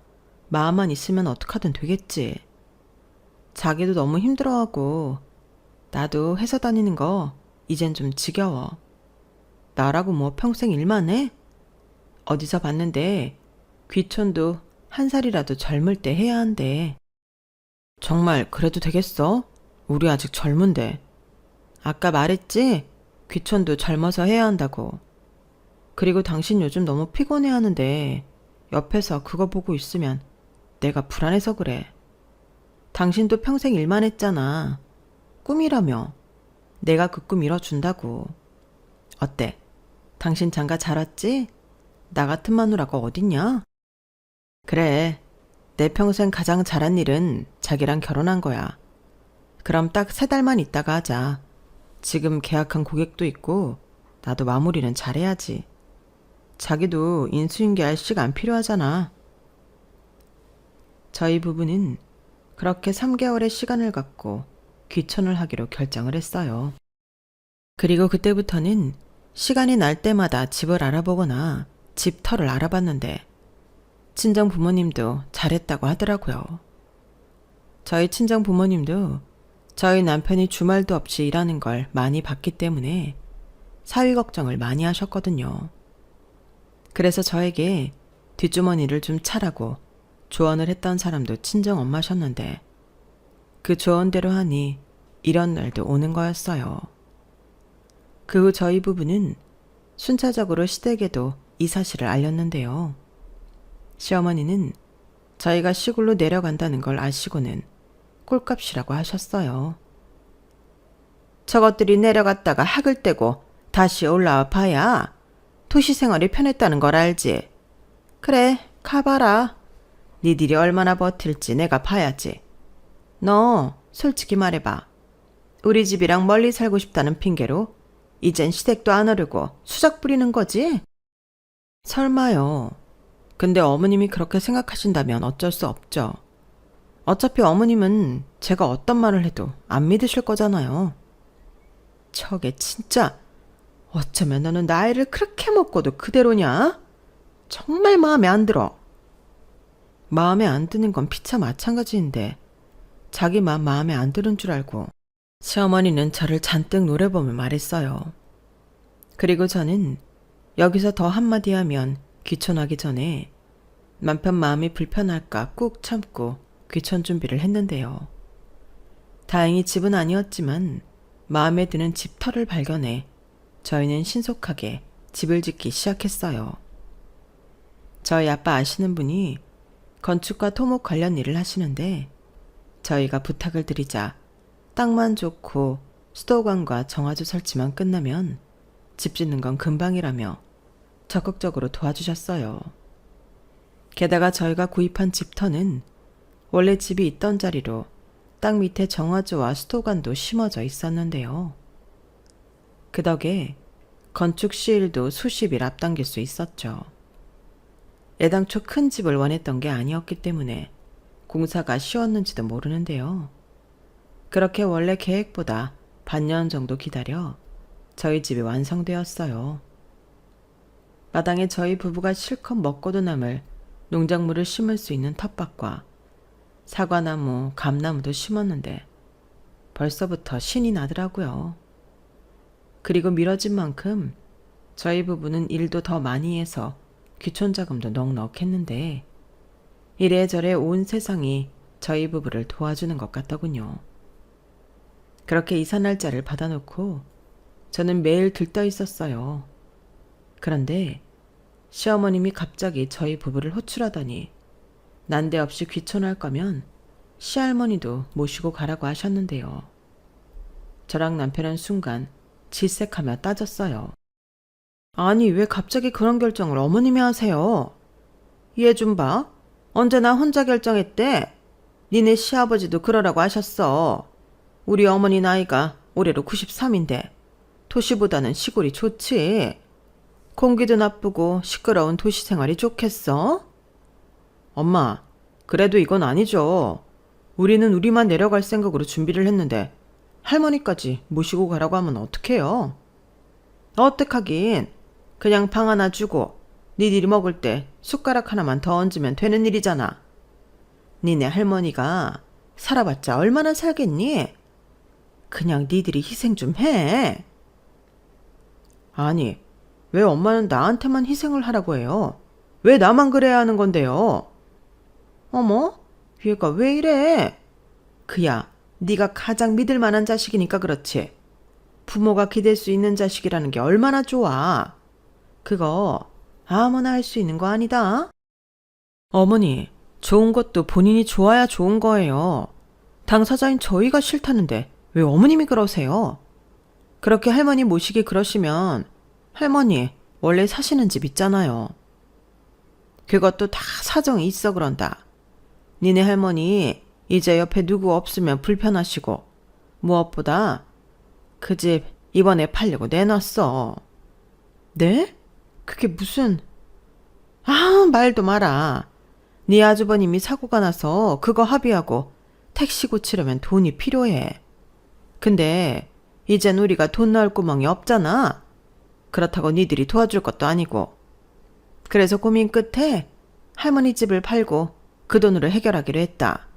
마음만 있으면 어떡하든 되겠지. 자기도 너무 힘들어하고 나도 회사 다니는 거 이젠 좀 지겨워. 나라고 뭐 평생 일만 해? 어디서 봤는데 귀촌도 한 살이라도 젊을 때 해야 한대. 정말 그래도 되겠어? 우리 아직 젊은데. 아까 말했지? 귀촌도 젊어서 해야 한다고. 그리고 당신 요즘 너무 피곤해하는데 옆에서 그거 보고 있으면 내가 불안해서 그래. 당신도 평생 일만 했잖아. 꿈이라며. 내가 그 꿈 이뤄준다고. 어때? 당신 장가 잘 왔지? 나 같은 마누라가 어딨냐? 그래. 내 평생 가장 잘한 일은 자기랑 결혼한 거야. 그럼 딱 3달만 있다가 하자. 지금 계약한 고객도 있고 나도 마무리는 잘해야지. 자기도 인수인계할 시간 필요하잖아. 저희 부부는 그렇게 3개월의 시간을 갖고 귀촌을 하기로 결정을 했어요. 그리고 그때부터는 시간이 날 때마다 집을 알아보거나 집터를 알아봤는데 친정 부모님도 잘했다고 하더라고요. 저희 친정 부모님도 저희 남편이 주말도 없이 일하는 걸 많이 봤기 때문에 사위 걱정을 많이 하셨거든요. 그래서 저에게 뒷주머니를 좀 차라고 조언을 했던 사람도 친정 엄마셨는데 그 조언대로 하니 이런 날도 오는 거였어요. 그 후 저희 부부는 순차적으로 시댁에도 이 사실을 알렸는데요. 시어머니는 저희가 시골로 내려간다는 걸 아시고는 꼴값이라고 하셨어요. 저것들이 내려갔다가 학을 떼고 다시 올라와 봐야 도시 생활이 편했다는 걸 알지. 그래, 가봐라. 니들이 얼마나 버틸지 내가 봐야지. 너 솔직히 말해봐. 우리 집이랑 멀리 살고 싶다는 핑계로 이젠 시댁도 안 오르고 수작 부리는 거지? 설마요. 근데 어머님이 그렇게 생각하신다면 어쩔 수 없죠. 어차피 어머님은 제가 어떤 말을 해도 안 믿으실 거잖아요. 저게 진짜 어쩌면 너는 나이를 그렇게 먹고도 그대로냐? 정말 마음에 안 들어. 마음에 안 드는 건 피차 마찬가지인데 자기 마음에 안 드는 줄 알고 시어머니는 저를 잔뜩 노려보며 말했어요. 그리고 저는 여기서 더 한마디 하면 귀촌하기 전에 남편 마음이 불편할까 꾹 참고 귀촌 준비를 했는데요. 다행히 집은 아니었지만 마음에 드는 집터를 발견해 저희는 신속하게 집을 짓기 시작했어요. 저희 아빠 아시는 분이 건축과 토목 관련 일을 하시는데 저희가 부탁을 드리자 땅만 좋고 수도관과 정화조 설치만 끝나면 집 짓는 건 금방이라며 적극적으로 도와주셨어요. 게다가 저희가 구입한 집터는 원래 집이 있던 자리로 땅 밑에 정화조와 수도관도 심어져 있었는데요. 그 덕에 건축 시일도 수십일 앞당길 수 있었죠. 애당초 큰 집을 원했던 게 아니었기 때문에 공사가 쉬웠는지도 모르는데요. 그렇게 원래 계획보다 반년 정도 기다려 저희 집이 완성되었어요. 마당에 저희 부부가 실컷 먹고도 남을 농작물을 심을 수 있는 텃밭과 사과나무, 감나무도 심었는데 벌써부터 신이 나더라고요. 그리고 미뤄진 만큼 저희 부부는 일도 더 많이 해서 귀촌 자금도 넉넉했는데 이래저래 온 세상이 저희 부부를 도와주는 것 같더군요. 그렇게 이사 날짜를 받아놓고 저는 매일 들떠 있었어요. 그런데 시어머님이 갑자기 저희 부부를 호출하더니 난데없이 귀촌할 거면 시할머니도 모시고 가라고 하셨는데요. 저랑 남편은 순간 질색하며 따졌어요. 아니, 왜 갑자기 그런 결정을 어머님이 하세요? 얘 좀 봐. 언제나 혼자 결정했대. 니네 시아버지도 그러라고 하셨어. 우리 어머니 나이가 올해로 93인데 도시보다는 시골이 좋지. 공기도 나쁘고 시끄러운 도시 생활이 좋겠어? 엄마, 그래도 이건 아니죠. 우리는 우리만 내려갈 생각으로 준비를 했는데 할머니까지 모시고 가라고 하면 어떡해요? 어떡하긴. 그냥 방 하나 주고 니들이 먹을 때 숟가락 하나만 더 얹으면 되는 일이잖아. 니네 할머니가 살아봤자 얼마나 살겠니? 그냥 니들이 희생 좀 해. 아니, 왜 엄마는 나한테만 희생을 하라고 해요? 왜 나만 그래야 하는 건데요? 어머, 얘가 왜 이래? 그야, 네가 가장 믿을 만한 자식이니까 그렇지. 부모가 기댈 수 있는 자식이라는 게 얼마나 좋아. 그거 아무나 할 수 있는 거 아니다. 어머니, 좋은 것도 본인이 좋아야 좋은 거예요. 당사자인 저희가 싫다는데 왜 어머님이 그러세요? 그렇게 할머니 모시기 그러시면 할머니 원래 사시는 집 있잖아요. 그것도 다 사정이 있어 그런다. 니네 할머니 이제 옆에 누구 없으면 불편하시고 무엇보다 그 집 이번에 팔려고 내놨어. 네? 그게 무슨... 아, 말도 마라. 네 아주버님이 사고가 나서 그거 합의하고 택시 고치려면 돈이 필요해. 근데 이젠 우리가 돈 넣을 구멍이 없잖아. 그렇다고 니들이 도와줄 것도 아니고. 그래서 고민 끝에 할머니 집을 팔고 그 돈으로 해결하기로 했다.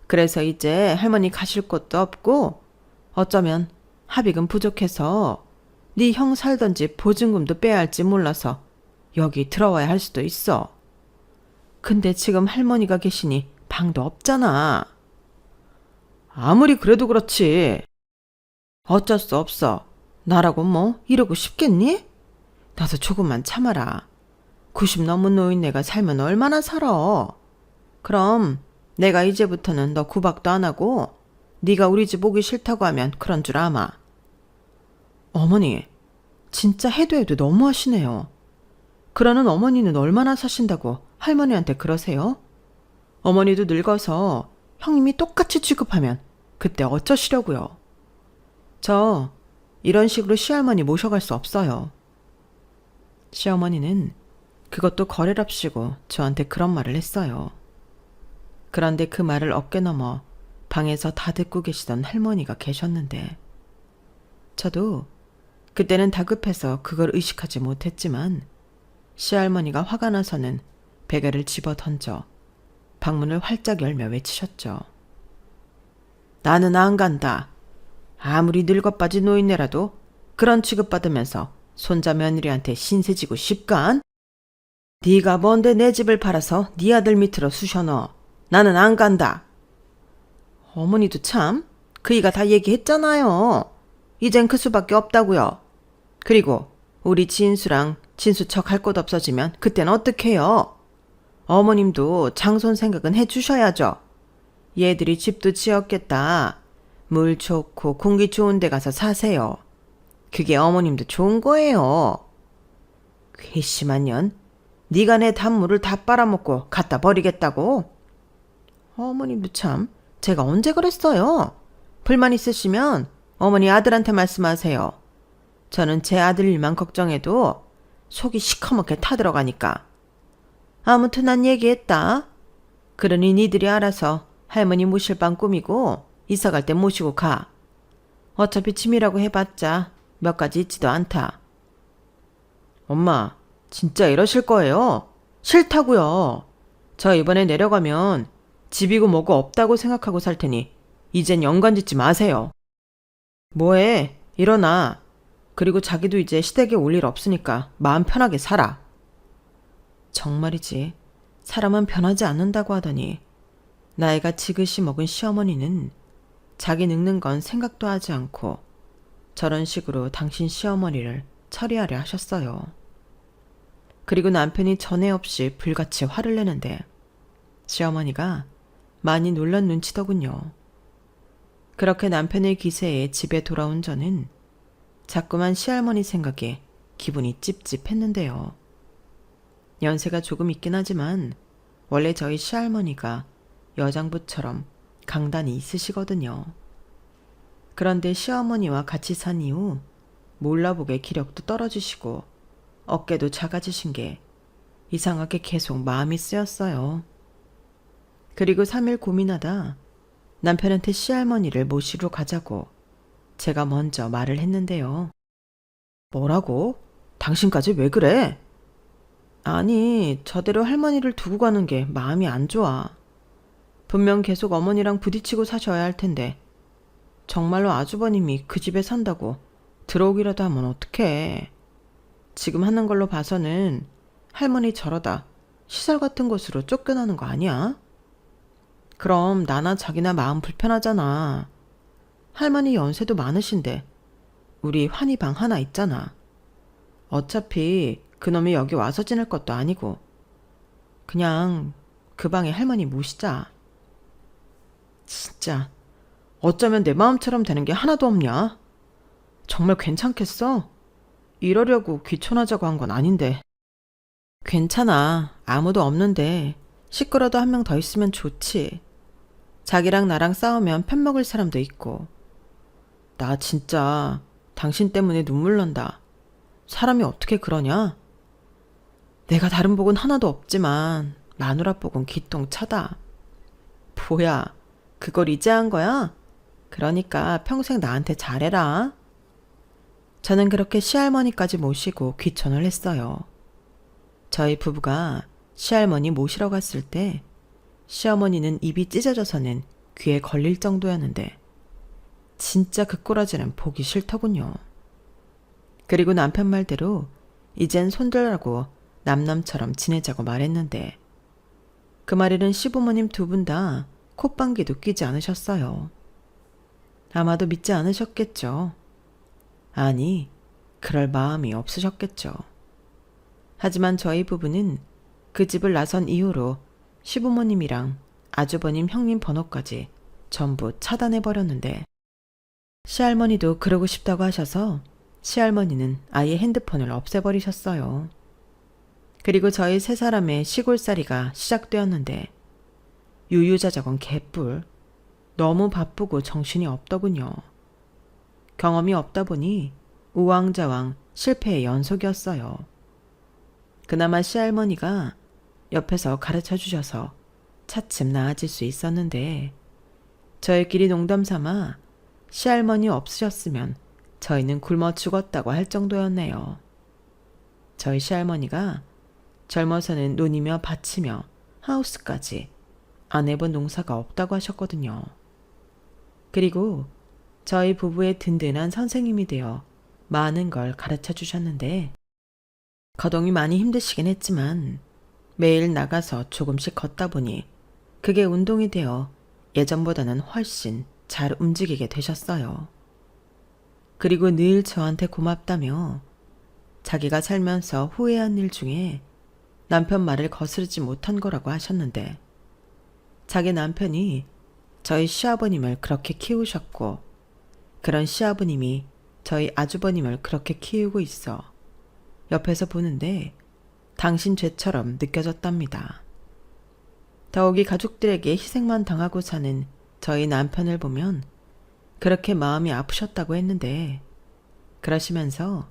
그래서 이제 할머니 가실 곳도 없고 어쩌면 합의금 부족해서 네 형 살던 집 보증금도 빼야 할지 몰라서 여기 들어와야 할 수도 있어. 근데 지금 할머니가 계시니 방도 없잖아. 아무리 그래도 그렇지. 어쩔 수 없어. 나라고 뭐 이러고 싶겠니? 나도 조금만 참아라. 90 넘은 노인네가 살면 얼마나 살아. 그럼 내가 이제부터는 너 구박도 안 하고 네가 우리 집 오기 싫다고 하면 그런 줄 아마. 어머니, 진짜 해도 해도 너무하시네요. 그러는 어머니는 얼마나 사신다고 할머니한테 그러세요? 어머니도 늙어서 형님이 똑같이 취급하면 그때 어쩌시려고요. 저 이런 식으로 시할머니 모셔갈 수 없어요. 시어머니는 그것도 거래랍시고 저한테 그런 말을 했어요. 그런데 그 말을 어깨 넘어 방에서 다 듣고 계시던 할머니가 계셨는데 저도 그때는 다급해서 그걸 의식하지 못했지만 시할머니가 화가 나서는 베개를 집어 던져 방문을 활짝 열며 외치셨죠. 나는 안 간다. 아무리 늙어빠진 노인네라도 그런 취급받으면서 손자 며느리한테 신세지고 싶간? 네가 뭔데 내 집을 팔아서 네 아들 밑으로 쑤셔넣어. 나는 안 간다. 어머니도 참, 그이가 다 얘기했잖아요. 이젠 그 수밖에 없다고요. 그리고 우리 진수랑 진수척 할 곳 없어지면 그땐 어떡해요? 어머님도 장손 생각은 해주셔야죠. 얘들이 집도 지었겠다. 물 좋고 공기 좋은 데 가서 사세요. 그게 어머님도 좋은 거예요. 괘씸한 년, 네가 내 단물을 다 빨아먹고 갖다 버리겠다고? 어머님도 참, 제가 언제 그랬어요? 불만 있으시면 어머니 아들한테 말씀하세요. 저는 제 아들 일만 걱정해도 속이 시커멓게 타들어가니까. 아무튼 난 얘기했다. 그러니 니들이 알아서 할머니 모실 방 꾸미고 이사갈 때 모시고 가. 어차피 짐이라고 해봤자 몇 가지 있지도 않다. 엄마, 진짜 이러실 거예요? 싫다고요. 저 이번에 내려가면 집이고 뭐고 없다고 생각하고 살 테니 이젠 연관 짓지 마세요. 뭐해? 일어나. 그리고 자기도 이제 시댁에 올 일 없으니까 마음 편하게 살아. 정말이지. 사람은 변하지 않는다고 하더니 나이가 지긋이 먹은 시어머니는 자기 늙는 건 생각도 하지 않고 저런 식으로 당신 시어머니를 처리하려 하셨어요. 그리고 남편이 전에 없이 불같이 화를 내는데 시어머니가 많이 놀란 눈치더군요. 그렇게 남편의 기세에 집에 돌아온 저는 자꾸만 시할머니 생각에 기분이 찝찝했는데요. 연세가 조금 있긴 하지만 원래 저희 시할머니가 여장부처럼 강단이 있으시거든요. 그런데 시어머니와 같이 산 이후 몰라보게 기력도 떨어지시고 어깨도 작아지신 게 이상하게 계속 마음이 쓰였어요. 그리고 3일 고민하다 남편한테 시할머니를 모시러 가자고 제가 먼저 말을 했는데요. 뭐라고? 당신까지 왜 그래? 아니, 저대로 할머니를 두고 가는 게 마음이 안 좋아. 분명 계속 어머니랑 부딪히고 사셔야 할 텐데 정말로 아주버님이 그 집에 산다고 들어오기라도 하면 어떡해. 지금 하는 걸로 봐서는 할머니 저러다 시설 같은 곳으로 쫓겨나는 거 아니야? 그럼 나나 자기나 마음 불편하잖아. 할머니 연세도 많으신데 우리 환희방 하나 있잖아. 어차피 그놈이 여기 와서 지낼 것도 아니고 그냥 그 방에 할머니 모시자. 진짜 어쩌면 내 마음처럼 되는 게 하나도 없냐? 정말 괜찮겠어? 이러려고 귀촌하자고 한 건 아닌데. 괜찮아. 아무도 없는데 시끄러도 한 명 더 있으면 좋지. 자기랑 나랑 싸우면 편먹을 사람도 있고. 나 진짜 당신 때문에 눈물 난다. 사람이 어떻게 그러냐? 내가 다른 복은 하나도 없지만 마누라 복은 기똥차다. 뭐야, 그걸 이제 한 거야? 그러니까 평생 나한테 잘해라. 저는 그렇게 시할머니까지 모시고 귀촌을 했어요. 저희 부부가 시할머니 모시러 갔을 때 시어머니는 입이 찢어져서는 귀에 걸릴 정도였는데 진짜 그 꼬라지는 보기 싫더군요. 그리고 남편 말대로 이젠 손절하고 남남처럼 지내자고 말했는데 그 말에는 시부모님 두 분 다 콧방귀도 끼지 않으셨어요. 아마도 믿지 않으셨겠죠. 아니, 그럴 마음이 없으셨겠죠. 하지만 저희 부부는 그 집을 나선 이후로 시부모님이랑 아주버님 형님 번호까지 전부 차단해버렸는데 시할머니도 그러고 싶다고 하셔서 시할머니는 아예 핸드폰을 없애버리셨어요. 그리고 저희 세 사람의 시골살이가 시작되었는데 유유자적은 개뿔. 너무 바쁘고 정신이 없더군요. 경험이 없다 보니 우왕좌왕 실패의 연속이었어요. 그나마 시할머니가 옆에서 가르쳐 주셔서 차츰 나아질 수 있었는데 저희끼리 농담 삼아 시할머니 없으셨으면 저희는 굶어 죽었다고 할 정도였네요. 저희 시할머니가 젊어서는 논이며 밭이며 하우스까지 안 해본 농사가 없다고 하셨거든요. 그리고 저희 부부의 든든한 선생님이 되어 많은 걸 가르쳐 주셨는데 거동이 많이 힘드시긴 했지만 매일 나가서 조금씩 걷다 보니 그게 운동이 되어 예전보다는 훨씬 잘 움직이게 되셨어요. 그리고 늘 저한테 고맙다며 자기가 살면서 후회한 일 중에 남편 말을 거스르지 못한 거라고 하셨는데 자기 남편이 저희 시아버님을 그렇게 키우셨고 그런 시아버님이 저희 아주버님을 그렇게 키우고 있어 옆에서 보는데 당신 죄처럼 느껴졌답니다. 더욱이 가족들에게 희생만 당하고 사는 저희 남편을 보면 그렇게 마음이 아프셨다고 했는데 그러시면서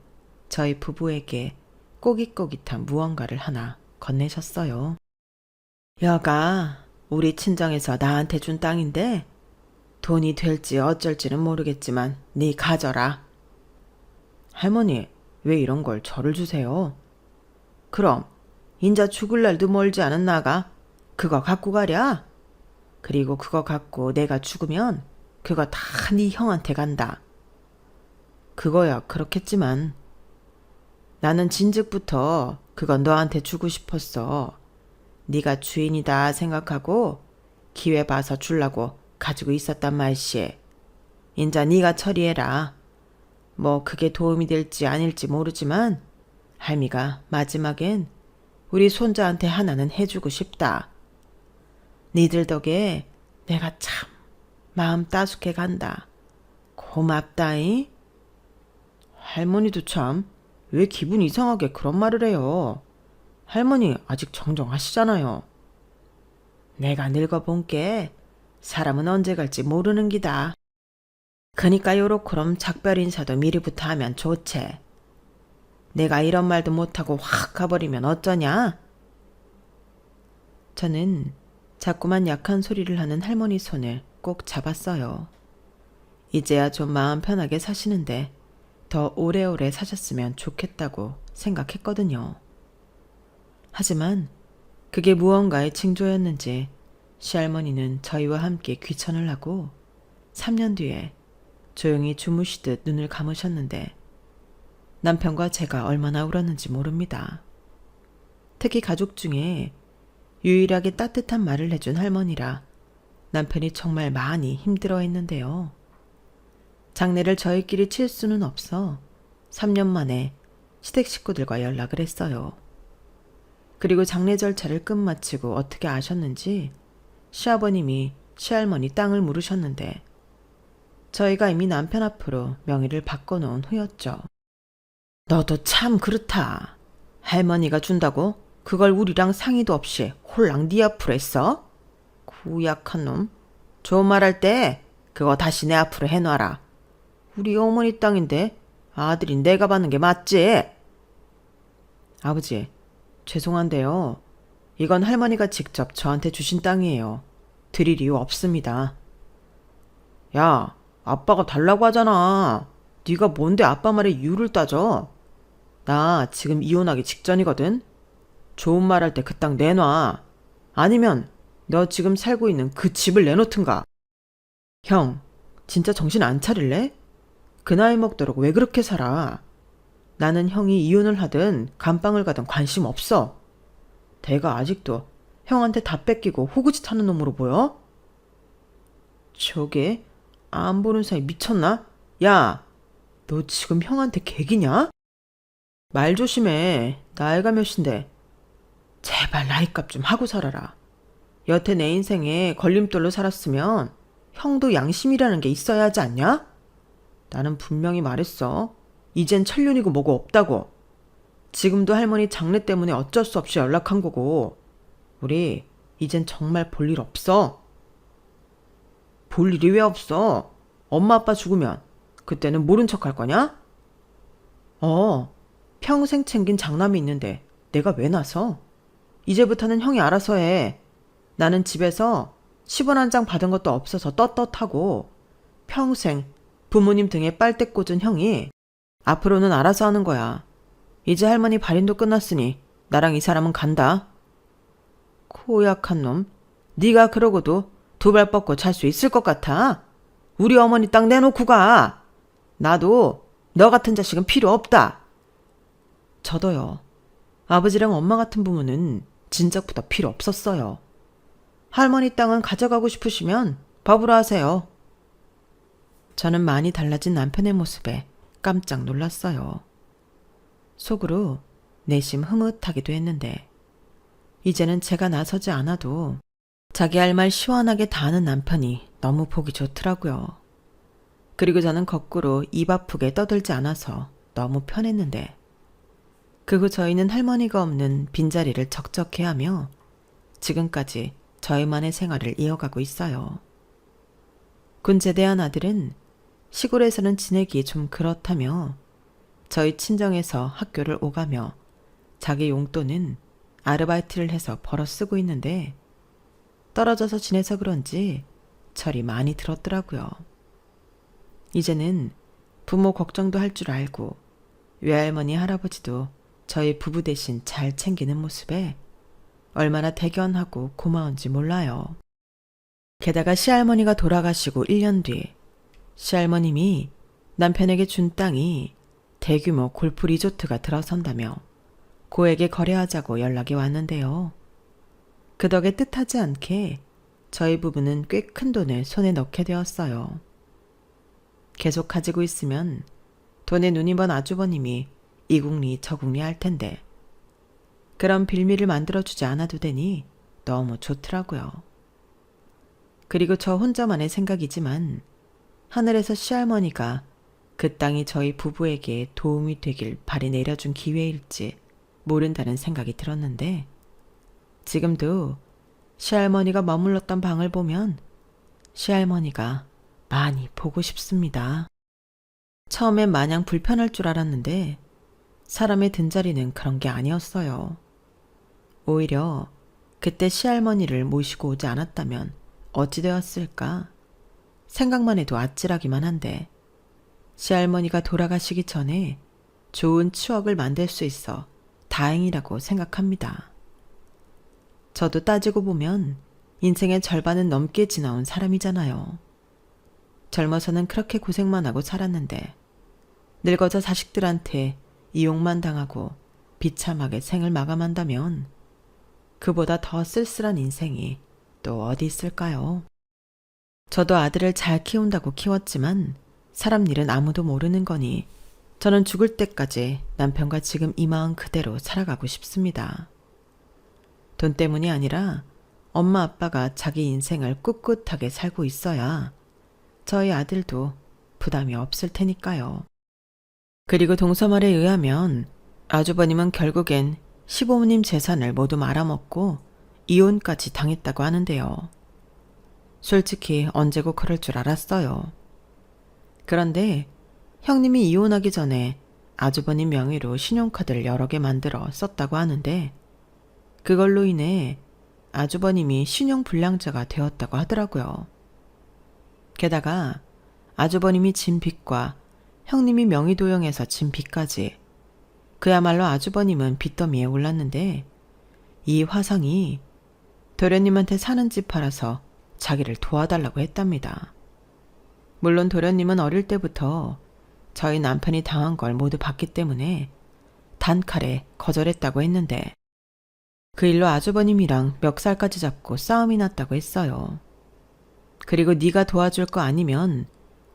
저희 부부에게 꼬깃꼬깃한 무언가를 하나 건네셨어요. 여가 우리 친정에서 나한테 준 땅인데 돈이 될지 어쩔지는 모르겠지만 네 가져라. 할머니, 왜 이런 걸 저를 주세요? 그럼 인자 죽을 날도 멀지 않은 나가 그거 갖고 가랴? 그리고 그거 갖고 내가 죽으면 그거 다 네 형한테 간다. 그거야 그렇겠지만 나는 진즉부터 그건 너한테 주고 싶었어. 네가 주인이다 생각하고 기회 봐서 주려고 가지고 있었단 말씨. 인자 네가 처리해라. 뭐 그게 도움이 될지 아닐지 모르지만 할미가 마지막엔 우리 손자한테 하나는 해주고 싶다. 니들 덕에 내가 참 마음 따숩게 간다. 고맙다이. 할머니도 참 왜 기분 이상하게 그런 말을 해요. 할머니 아직 정정하시잖아요. 내가 늙어본게 사람은 언제 갈지 모르는 기다. 그니까 요렇게럼 작별 인사도 미리부터 하면 좋지. 내가 이런 말도 못하고 확 가버리면 어쩌냐? 저는 자꾸만 약한 소리를 하는 할머니 손을 꼭 잡았어요. 이제야 좀 마음 편하게 사시는데 더 오래오래 사셨으면 좋겠다고 생각했거든요. 하지만 그게 무언가의 징조였는지 시할머니는 저희와 함께 귀천을 하고 3년 뒤에 조용히 주무시듯 눈을 감으셨는데 남편과 제가 얼마나 울었는지 모릅니다. 특히 가족 중에 유일하게 따뜻한 말을 해준 할머니라 남편이 정말 많이 힘들어했는데요. 장례를 저희끼리 칠 수는 없어 3년 만에 시댁 식구들과 연락을 했어요. 그리고 장례 절차를 끝마치고 어떻게 아셨는지 시아버님이 시할머니 땅을 물으셨는데 저희가 이미 남편 앞으로 명의를 바꿔놓은 후였죠. 너도 참 그렇다. 할머니가 준다고 그걸 우리랑 상의도 없이 홀랑 네 앞으로 했어? 구약한 놈. 좋은 말 할 때 그거 다시 내 앞으로 해놔라. 우리 어머니 땅인데 아들이 내가 받는 게 맞지? 아버지, 죄송한데요. 이건 할머니가 직접 저한테 주신 땅이에요. 드릴 이유 없습니다. 야, 아빠가 달라고 하잖아. 네가 뭔데 아빠 말에 이유를 따져? 나 지금 이혼하기 직전이거든. 좋은 말 할 때 그 땅 내놔. 아니면 너 지금 살고 있는 그 집을 내놓든가. 형, 진짜 정신 안 차릴래? 그 나이 먹도록 왜 그렇게 살아? 나는 형이 이혼을 하든 감방을 가든 관심 없어. 내가 아직도 형한테 다 뺏기고 호구짓 하는 놈으로 보여? 저게 안 보는 사이 미쳤나? 야, 너 지금 형한테 개기냐? 말 조심해. 나이가 몇인데. 제발 나이값 좀 하고 살아라. 여태 내 인생에 걸림돌로 살았으면 형도 양심이라는 게 있어야 하지 않냐? 나는 분명히 말했어. 이젠 천륜이고 뭐고 없다고. 지금도 할머니 장례 때문에 어쩔 수 없이 연락한 거고 우리 이젠 정말 볼 일 없어. 볼 일이 왜 없어? 엄마 아빠 죽으면 그때는 모른 척 할 거냐? 평생 챙긴 장남이 있는데 내가 왜 나서? 이제부터는 형이 알아서 해. 나는 집에서 10원 한 장 받은 것도 없어서 떳떳하고 평생 부모님 등에 빨대 꽂은 형이 앞으로는 알아서 하는 거야. 이제 할머니 발인도 끝났으니 나랑 이 사람은 간다. 고약한 놈. 네가 그러고도 두 발 뻗고 잘 수 있을 것 같아? 우리 어머니 땅 내놓고 가. 나도 너 같은 자식은 필요 없다. 저도요. 아버지랑 엄마 같은 부모는 진작보다 필요 없었어요. 할머니 땅은 가져가고 싶으시면 법으로 하세요. 저는 많이 달라진 남편의 모습에 깜짝 놀랐어요. 속으로 내심 흐뭇하기도 했는데 이제는 제가 나서지 않아도 자기 할 말 시원하게 다 하는 남편이 너무 보기 좋더라고요. 그리고 저는 거꾸로 입 아프게 떠들지 않아서 너무 편했는데 그 후 저희는 할머니가 없는 빈자리를 적적해하며 지금까지 저희만의 생활을 이어가고 있어요. 군 제대한 아들은 시골에서는 지내기 좀 그렇다며 저희 친정에서 학교를 오가며 자기 용돈은 아르바이트를 해서 벌어 쓰고 있는데 떨어져서 지내서 그런지 철이 많이 들었더라고요. 이제는 부모 걱정도 할 줄 알고 외할머니 할아버지도 저희 부부 대신 잘 챙기는 모습에 얼마나 대견하고 고마운지 몰라요. 게다가 시할머니가 돌아가시고 1년 뒤 시할머님이 남편에게 준 땅이 대규모 골프 리조트가 들어선다며 고에게 거래하자고 연락이 왔는데요. 그 덕에 뜻하지 않게 저희 부부는 꽤 큰 돈을 손에 넣게 되었어요. 계속 가지고 있으면 돈에 눈이 먼 아주버님이 이국리 저국리 할 텐데 그런 빌미를 만들어주지 않아도 되니 너무 좋더라고요. 그리고 저 혼자만의 생각이지만 하늘에서 시할머니가 그 땅이 저희 부부에게 도움이 되길 발이 내려준 기회일지 모른다는 생각이 들었는데 지금도 시할머니가 머물렀던 방을 보면 시할머니가 많이 보고 싶습니다. 처음엔 마냥 불편할 줄 알았는데 사람의 든자리는 그런 게 아니었어요. 오히려 그때 시할머니를 모시고 오지 않았다면 어찌 되었을까? 생각만 해도 아찔하기만 한데 시할머니가 돌아가시기 전에 좋은 추억을 만들 수 있어 다행이라고 생각합니다. 저도 따지고 보면 인생의 절반은 넘게 지나온 사람이잖아요. 젊어서는 그렇게 고생만 하고 살았는데 늙어서 자식들한테 이용만 당하고 비참하게 생을 마감한다면 그보다 더 쓸쓸한 인생이 또 어디 있을까요? 저도 아들을 잘 키운다고 키웠지만 사람 일은 아무도 모르는 거니 저는 죽을 때까지 남편과 지금 이 마음 그대로 살아가고 싶습니다. 돈 때문이 아니라 엄마 아빠가 자기 인생을 꿋꿋하게 살고 있어야 저희 아들도 부담이 없을 테니까요. 그리고 동서말에 의하면 아주버님은 결국엔 시부모님 재산을 모두 말아먹고 이혼까지 당했다고 하는데요. 솔직히 언제고 그럴 줄 알았어요. 그런데 형님이 이혼하기 전에 아주버님 명의로 신용카드를 여러 개 만들어 썼다고 하는데 그걸로 인해 아주버님이 신용불량자가 되었다고 하더라고요. 게다가 아주버님이 진 빚과 형님이 명의도용해서 진 빚까지 그야말로 아주버님은 빚더미에 올랐는데 이 화상이 도련님한테 사는 집 팔아서 자기를 도와달라고 했답니다. 물론 도련님은 어릴 때부터 저희 남편이 당한 걸 모두 봤기 때문에 단칼에 거절했다고 했는데 그 일로 아주버님이랑 멱살까지 잡고 싸움이 났다고 했어요. 그리고 네가 도와줄 거 아니면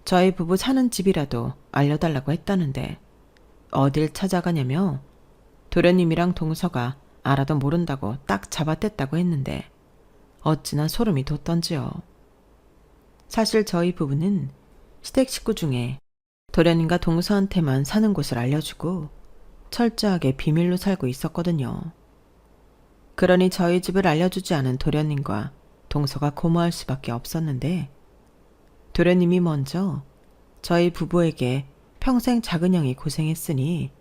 저희 부부 사는 집이라도 알려달라고 했다는데 어딜 찾아가냐며 도련님이랑 동서가 알아도 모른다고 딱 잡아댔다고 했는데 어찌나 소름이 돋던지요. 사실 저희 부부는 시댁 식구 중에 도련님과 동서한테만 사는 곳을 알려주고 철저하게 비밀로 살고 있었거든요. 그러니 저희 집을 알려주지 않은 도련님과 동서가 고마울 수밖에 없었는데 도련님이 먼저 저희 부부에게 평생 작은 형이 고생했으니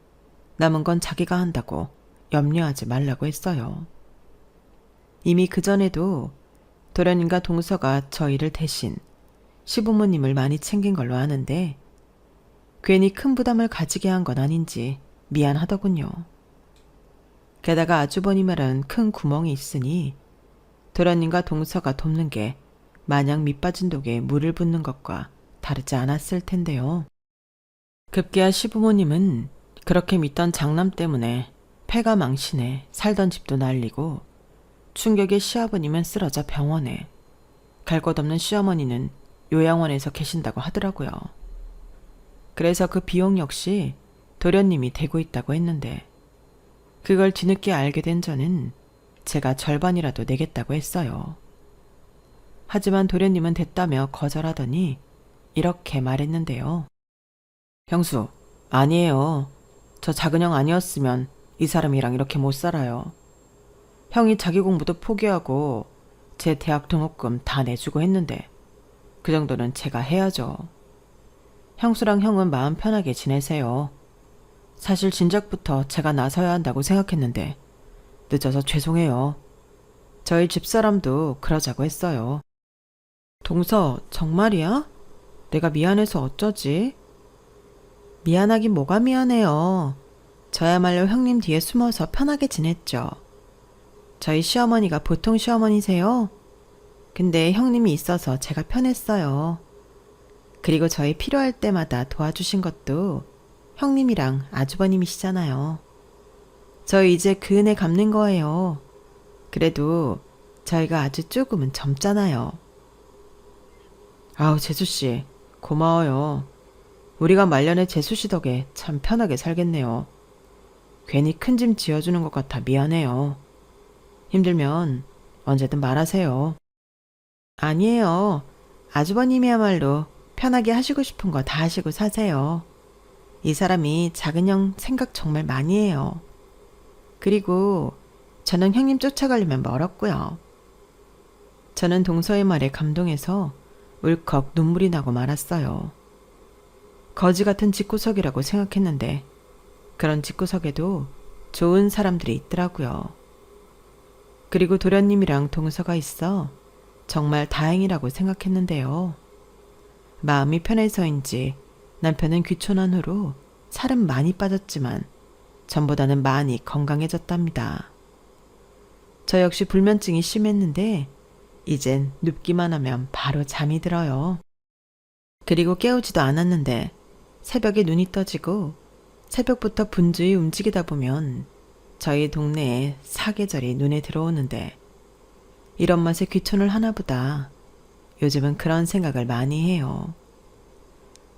남은 건 자기가 한다고 염려하지 말라고 했어요. 이미 그전에도 도련님과 동서가 저희를 대신 시부모님을 많이 챙긴 걸로 아는데 괜히 큰 부담을 가지게 한 건 아닌지 미안하더군요. 게다가 아주버님이란 큰 구멍이 있으니 도련님과 동서가 돕는 게 마냥 밑빠진 독에 물을 붓는 것과 다르지 않았을 텐데요. 급기야 시부모님은 그렇게 믿던 장남 때문에 폐가 망신해 살던 집도 날리고, 충격에 시아버님은 쓰러져 병원에, 갈 곳 없는 시어머니는 요양원에서 계신다고 하더라고요. 그래서 그 비용 역시 도련님이 대고 있다고 했는데, 그걸 뒤늦게 알게 된 저는 제가 절반이라도 내겠다고 했어요. 하지만 도련님은 됐다며 거절하더니 이렇게 말했는데요. 형수, 아니에요. 저 작은 형 아니었으면 이 사람이랑 이렇게 못 살아요. 형이 자기 공부도 포기하고 제 대학 등록금 다 내주고 했는데 그 정도는 제가 해야죠. 형수랑 형은 마음 편하게 지내세요. 사실 진작부터 제가 나서야 한다고 생각했는데 늦어서 죄송해요. 저희 집사람도 그러자고 했어요. 동서, 정말이야? 내가 미안해서 어쩌지? 미안하긴 뭐가 미안해요. 저야말로 형님 뒤에 숨어서 편하게 지냈죠. 저희 시어머니가 보통 시어머니세요? 근데 형님이 있어서 제가 편했어요. 그리고 저희 필요할 때마다 도와주신 것도 형님이랑 아주버님이시잖아요. 저희 이제 그 은혜 갚는 거예요. 그래도 저희가 아주 조금은 젊잖아요. 아우, 재수씨, 고마워요. 우리가 말년에 재수씨 덕에 참 편하게 살겠네요. 괜히 큰 짐 지어주는 것 같아 미안해요. 힘들면 언제든 말하세요. 아니에요. 아주버님이야말로 편하게 하시고 싶은 거 다 하시고 사세요. 이 사람이 작은 형 생각 정말 많이 해요. 그리고 저는 형님 쫓아가려면 멀었고요. 저는 동서의 말에 감동해서 울컥 눈물이 나고 말았어요. 거지 같은 집구석이라고 생각했는데 그런 집구석에도 좋은 사람들이 있더라고요. 그리고 도련님이랑 동서가 있어 정말 다행이라고 생각했는데요. 마음이 편해서인지 남편은 귀촌한 후로 살은 많이 빠졌지만 전보다는 많이 건강해졌답니다. 저 역시 불면증이 심했는데 이젠 눕기만 하면 바로 잠이 들어요. 그리고 깨우지도 않았는데 새벽에 눈이 떠지고 새벽부터 분주히 움직이다 보면 저희 동네에 사계절이 눈에 들어오는데 이런 맛에 귀촌을 하나보다. 요즘은 그런 생각을 많이 해요.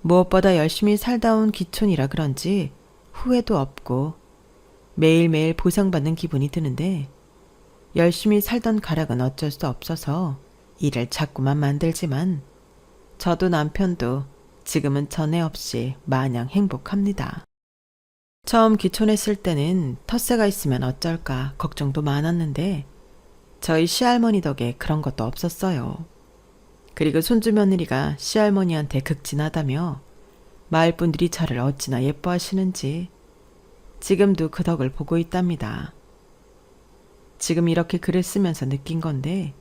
무엇보다 열심히 살다 온 귀촌이라 그런지 후회도 없고 매일매일 보상받는 기분이 드는데 열심히 살던 가락은 어쩔 수 없어서 일을 자꾸만 만들지만 저도 남편도 지금은 전에 없이 마냥 행복합니다. 처음 귀촌했을 때는 텃세가 있으면 어쩔까 걱정도 많았는데 저희 시할머니 덕에 그런 것도 없었어요. 그리고 손주 며느리가 시할머니한테 극진하다며 마을 분들이 저를 어찌나 예뻐하시는지 지금도 그 덕을 보고 있답니다. 지금 이렇게 글을 쓰면서 느낀 건데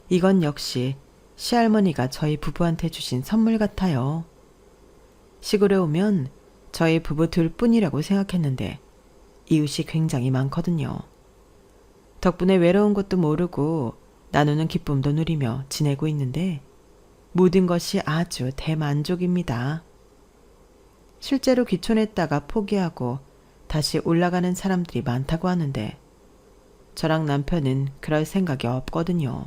이건 역시 시할머니가 저희 부부한테 주신 선물 같아요. 시골에 오면 저희 부부 둘뿐이라고 생각했는데 이웃이 굉장히 많거든요. 덕분에 외로운 것도 모르고 나누는 기쁨도 누리며 지내고 있는데 모든 것이 아주 대만족입니다. 실제로 귀촌했다가 포기하고 다시 올라가는 사람들이 많다고 하는데 저랑 남편은 그럴 생각이 없거든요.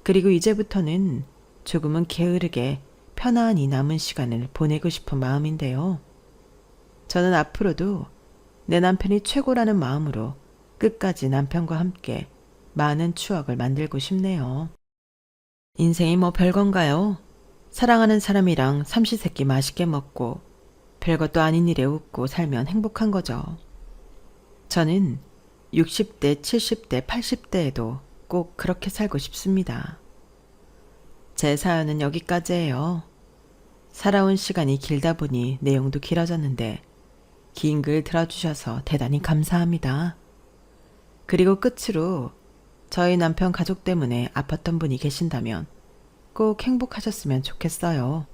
그리고 이제부터는 조금은 게으르게 편안히 남은 시간을 보내고 싶은 마음인데요. 저는 앞으로도 내 남편이 최고라는 마음으로 끝까지 남편과 함께 많은 추억을 만들고 싶네요. 인생이 뭐 별건가요? 사랑하는 사람이랑 삼시세끼 맛있게 먹고 별것도 아닌 일에 웃고 살면 행복한 거죠. 저는 60대, 70대, 80대에도 꼭 그렇게 살고 싶습니다. 제 사연은 여기까지예요. 살아온 시간이 길다 보니 내용도 길어졌는데 긴 글 들어주셔서 대단히 감사합니다. 그리고 끝으로 저희 남편 가족 때문에 아팠던 분이 계신다면 꼭 행복하셨으면 좋겠어요.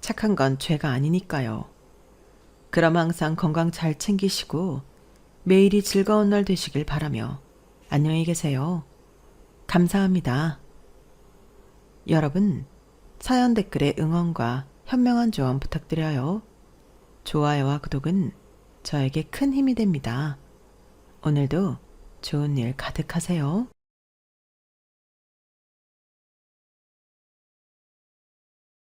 착한 건 죄가 아니니까요. 그럼 항상 건강 잘 챙기시고 매일이 즐거운 날 되시길 바라며 안녕히 계세요. 감사합니다. 여러분, 사연 댓글에 응원과 현명한 조언 부탁드려요. 좋아요와 구독은 저에게 큰 힘이 됩니다. 오늘도 좋은 일 가득하세요.